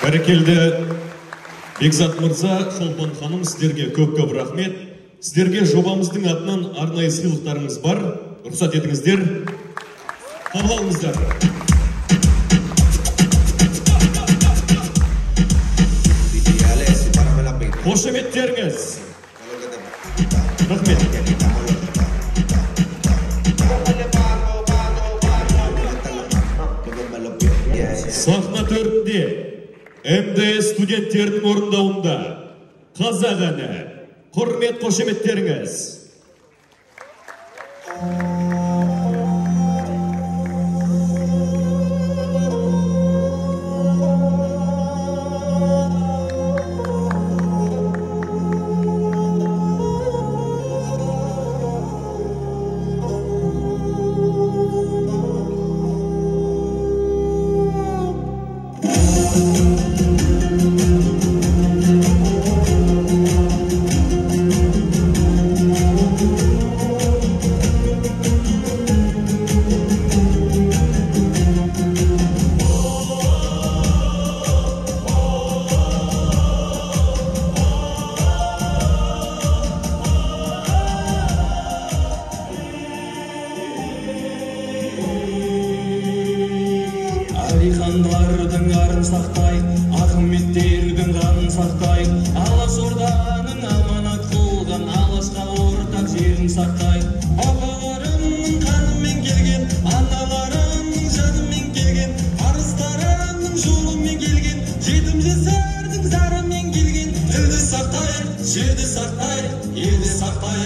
Бәрекелді. Бекзат мырза, Шолпан ханым, сіздерге көп рахмет. Сіздерге жобамыздың атынан арнайы сыйлықтарыңыз бар. Рұқсат етіңіздер. Қабыл алыңыздар. Қошеметтеріңіз. Рахмет. Сахна төртінде МТС студенттерінің орындауында қазақ әні. Құрмет қошеметтеріңіз. Алихандардың арын сақтай, Ахметтердің қанын сақтай, Алашорданың аманат қылған алашқа ортақ жерін сақтай. Апаларымның қанымен келген, аналарымның жанымен келген, арыстарымның жолымен келген, жетім жесірдің зарымен келген. Тілді сақтай, жерді сақтай, елді сақтай.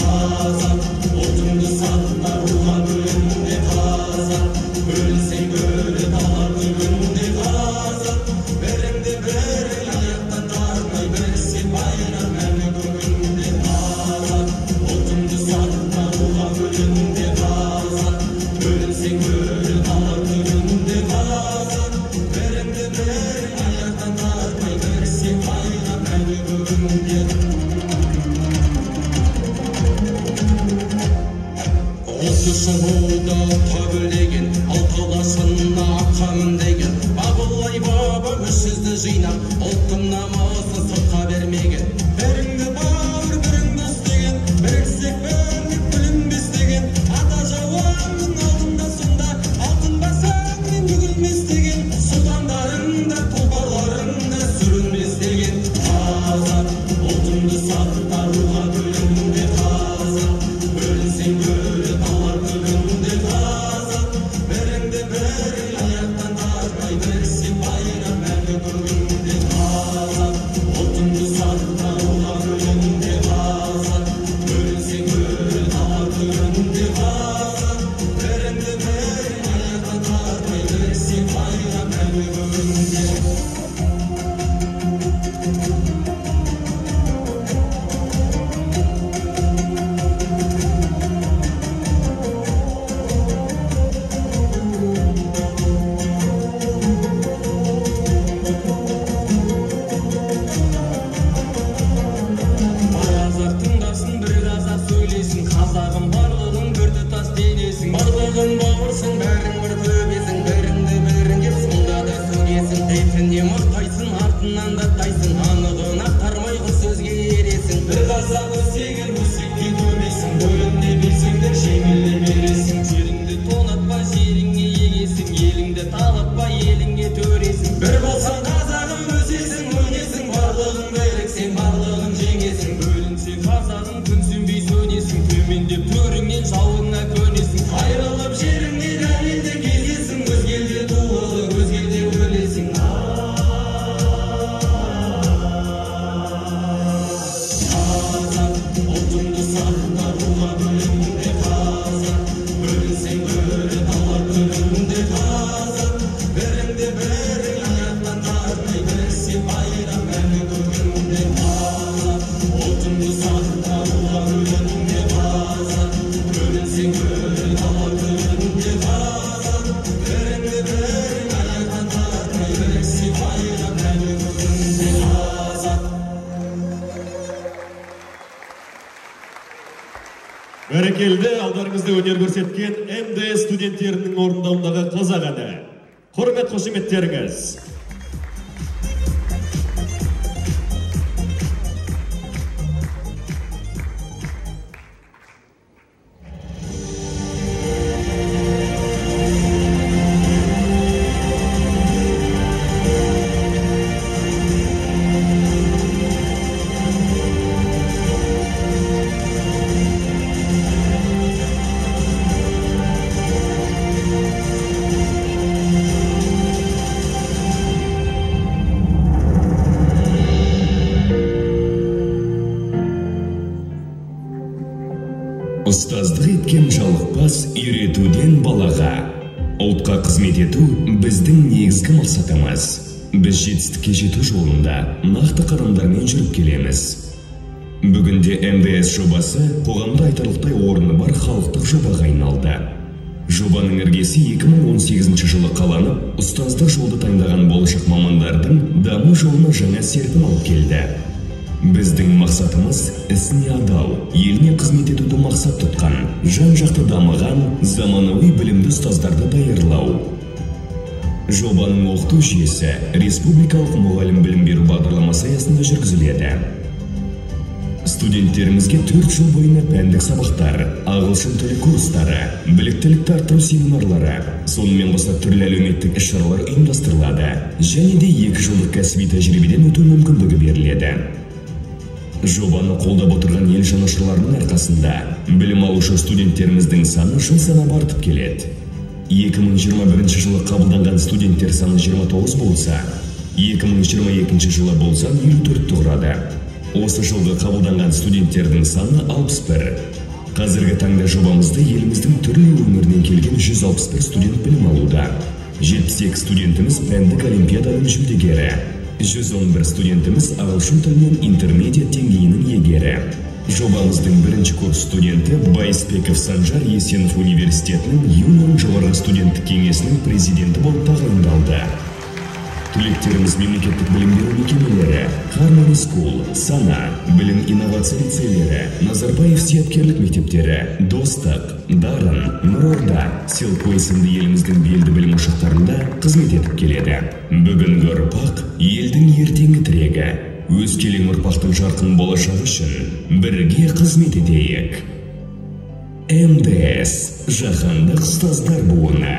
Азат, отыңды сатма, руған бөлінде қазақ. Бөлсең бөлі талар күнде қазақ. Біріңді бірің аяқтан тармай, бірсе байрам мәні бүгінде қазақ. Отыңды сатма, руға бөлінде қазақ. Бөлсең бөлі талар күнде қазақ. Біріңді бірің аяқтан тармай, бірсе байрам мәні бүгінде. Осы шоуда көбілеген, алталасына аққамын деген, Абылай баба мүшізді жинап, ұлттың намасын сыртқа бермеген. Біріңді бауыр, біріңді істеген, біріксек бірлік бүлінбес деген, ата жауанның алдында сонда, алтын басаңмен бүгілмес деген, сұлтандарыңда, тұлпарларыңда сүрінбес деген. Қазақ, ұлтыңды сатта, руға бөлінде қазақ. Бөлінсең бөлі талар бүгінде қазақ. Біріңді бірің аяқтан тармай, біріксек байрам мәңгі бүгінде қазақ. жалықпай еліңе төресің. Бір болсаң қазағым өсесің, өнесің, барлығың берік, сен барлығын жеңесің. Бөлінсең қазағың күн сөнбей сөнесің, төмендеп төріңнен жауыңа көнесің. Айрылып жеріңнен әлемде кезесің, өзгелде туылып, өзгелде өлесің. Қазақ ұлтыңды сақта, руға бөлінде қазақ. Бөлінсең бөлі талап бөлінде қазақ. Біріңді бірің аяқтан тартпай, біріксе байрам мәні бүгінде қазақ. Ұлтыңды сақта, руға бөлінде қазақ. Бөлінсең бөлі талап бөлінде қазақ. Біріңді бірің аяқтан тартпай, біріксе байрам мәні бүгінде қазақ. Бәрекелді, алдарыңызда өнер көрсеткен МДС студенттерінің орындауындағы қазақ әні. Құрмет қошеметтеріңіз. Ұстаздық еткен жалықпас үйретуден балаға. Ұлтқа қызмет ету біздің негізгі мақсатымыз. Біз жетістікке жету жолында нақты қадамдармен жүріп келеміз. Бүгінде МДС жобасы қоғамда айтарлықтай орны бар халықтық жобаға айналды. Жобаның іргесі 2018 жылы қаланып, ұстаздық жолды таңдаған болашақ мамандардың даму жолына жаңа серпін алып келді. Біздің мақсатымыз ісіне адал, еліне қызмет етуді мақсат тұтқан, жан-жақты дамыған, заманауи білімді ұстаздарды даярлау. Жобаның оқыту жүйесі республикалық мұғалім білім беру бағдарламасы аясында жүргізіледі. Студенттерімізге 4 жыл бойына пәндік сабақтар, ағылшын тілі курстары, біліктілікті арттыру семинарлары, сонымен қоса түрлі әлеуметтік іс-шаралар ұйымдастырылады, және де 2 жылдық кәсіби тәжірибеден өту мүмкіндігі беріледі. Жобаны қолдап отырған ел жанашырларының арқасында білім алушы студенттеріміздің саны жыл санап артып келеді. 2021 жылы қабылданған студенттер саны 29 болса, 2022 жылы болса 54-ті құрады. Осы жылғы қабылданған студенттердің саны 61. Қазіргі таңда жобамызды еліміздің түрлі өңірінен келген 161 студент білім алуда. 72 студентіміз пәндік олимпиаданың жүлдегері. 111 студентіміз ағылшын тілінен интермедиат деңгейінің егері. Жобамыздың бірінші курс студенті Байыспеков Санжар Есенов университетінің ЮНОН жоғарғы студенттік кеңесінің президенті болып тағайындалды. Түлектеріміз мемлекеттік білім беру мекемелері, Harmony School, Сана, білім инновация лицейлері, Назарбаев зияткерлік мектептері, Достық, Дарын, Нұрорда, Селкой сынды еліміздің белді білім ошақтарында қызмет етіп келеді. Бүгінгі ұрпақ елдің ертеңгі тірегі. Өскелең ұрпақтың жарқын болашағы үшін бірге қызмет етейік. МДС жаһандық ұстаздар буыны.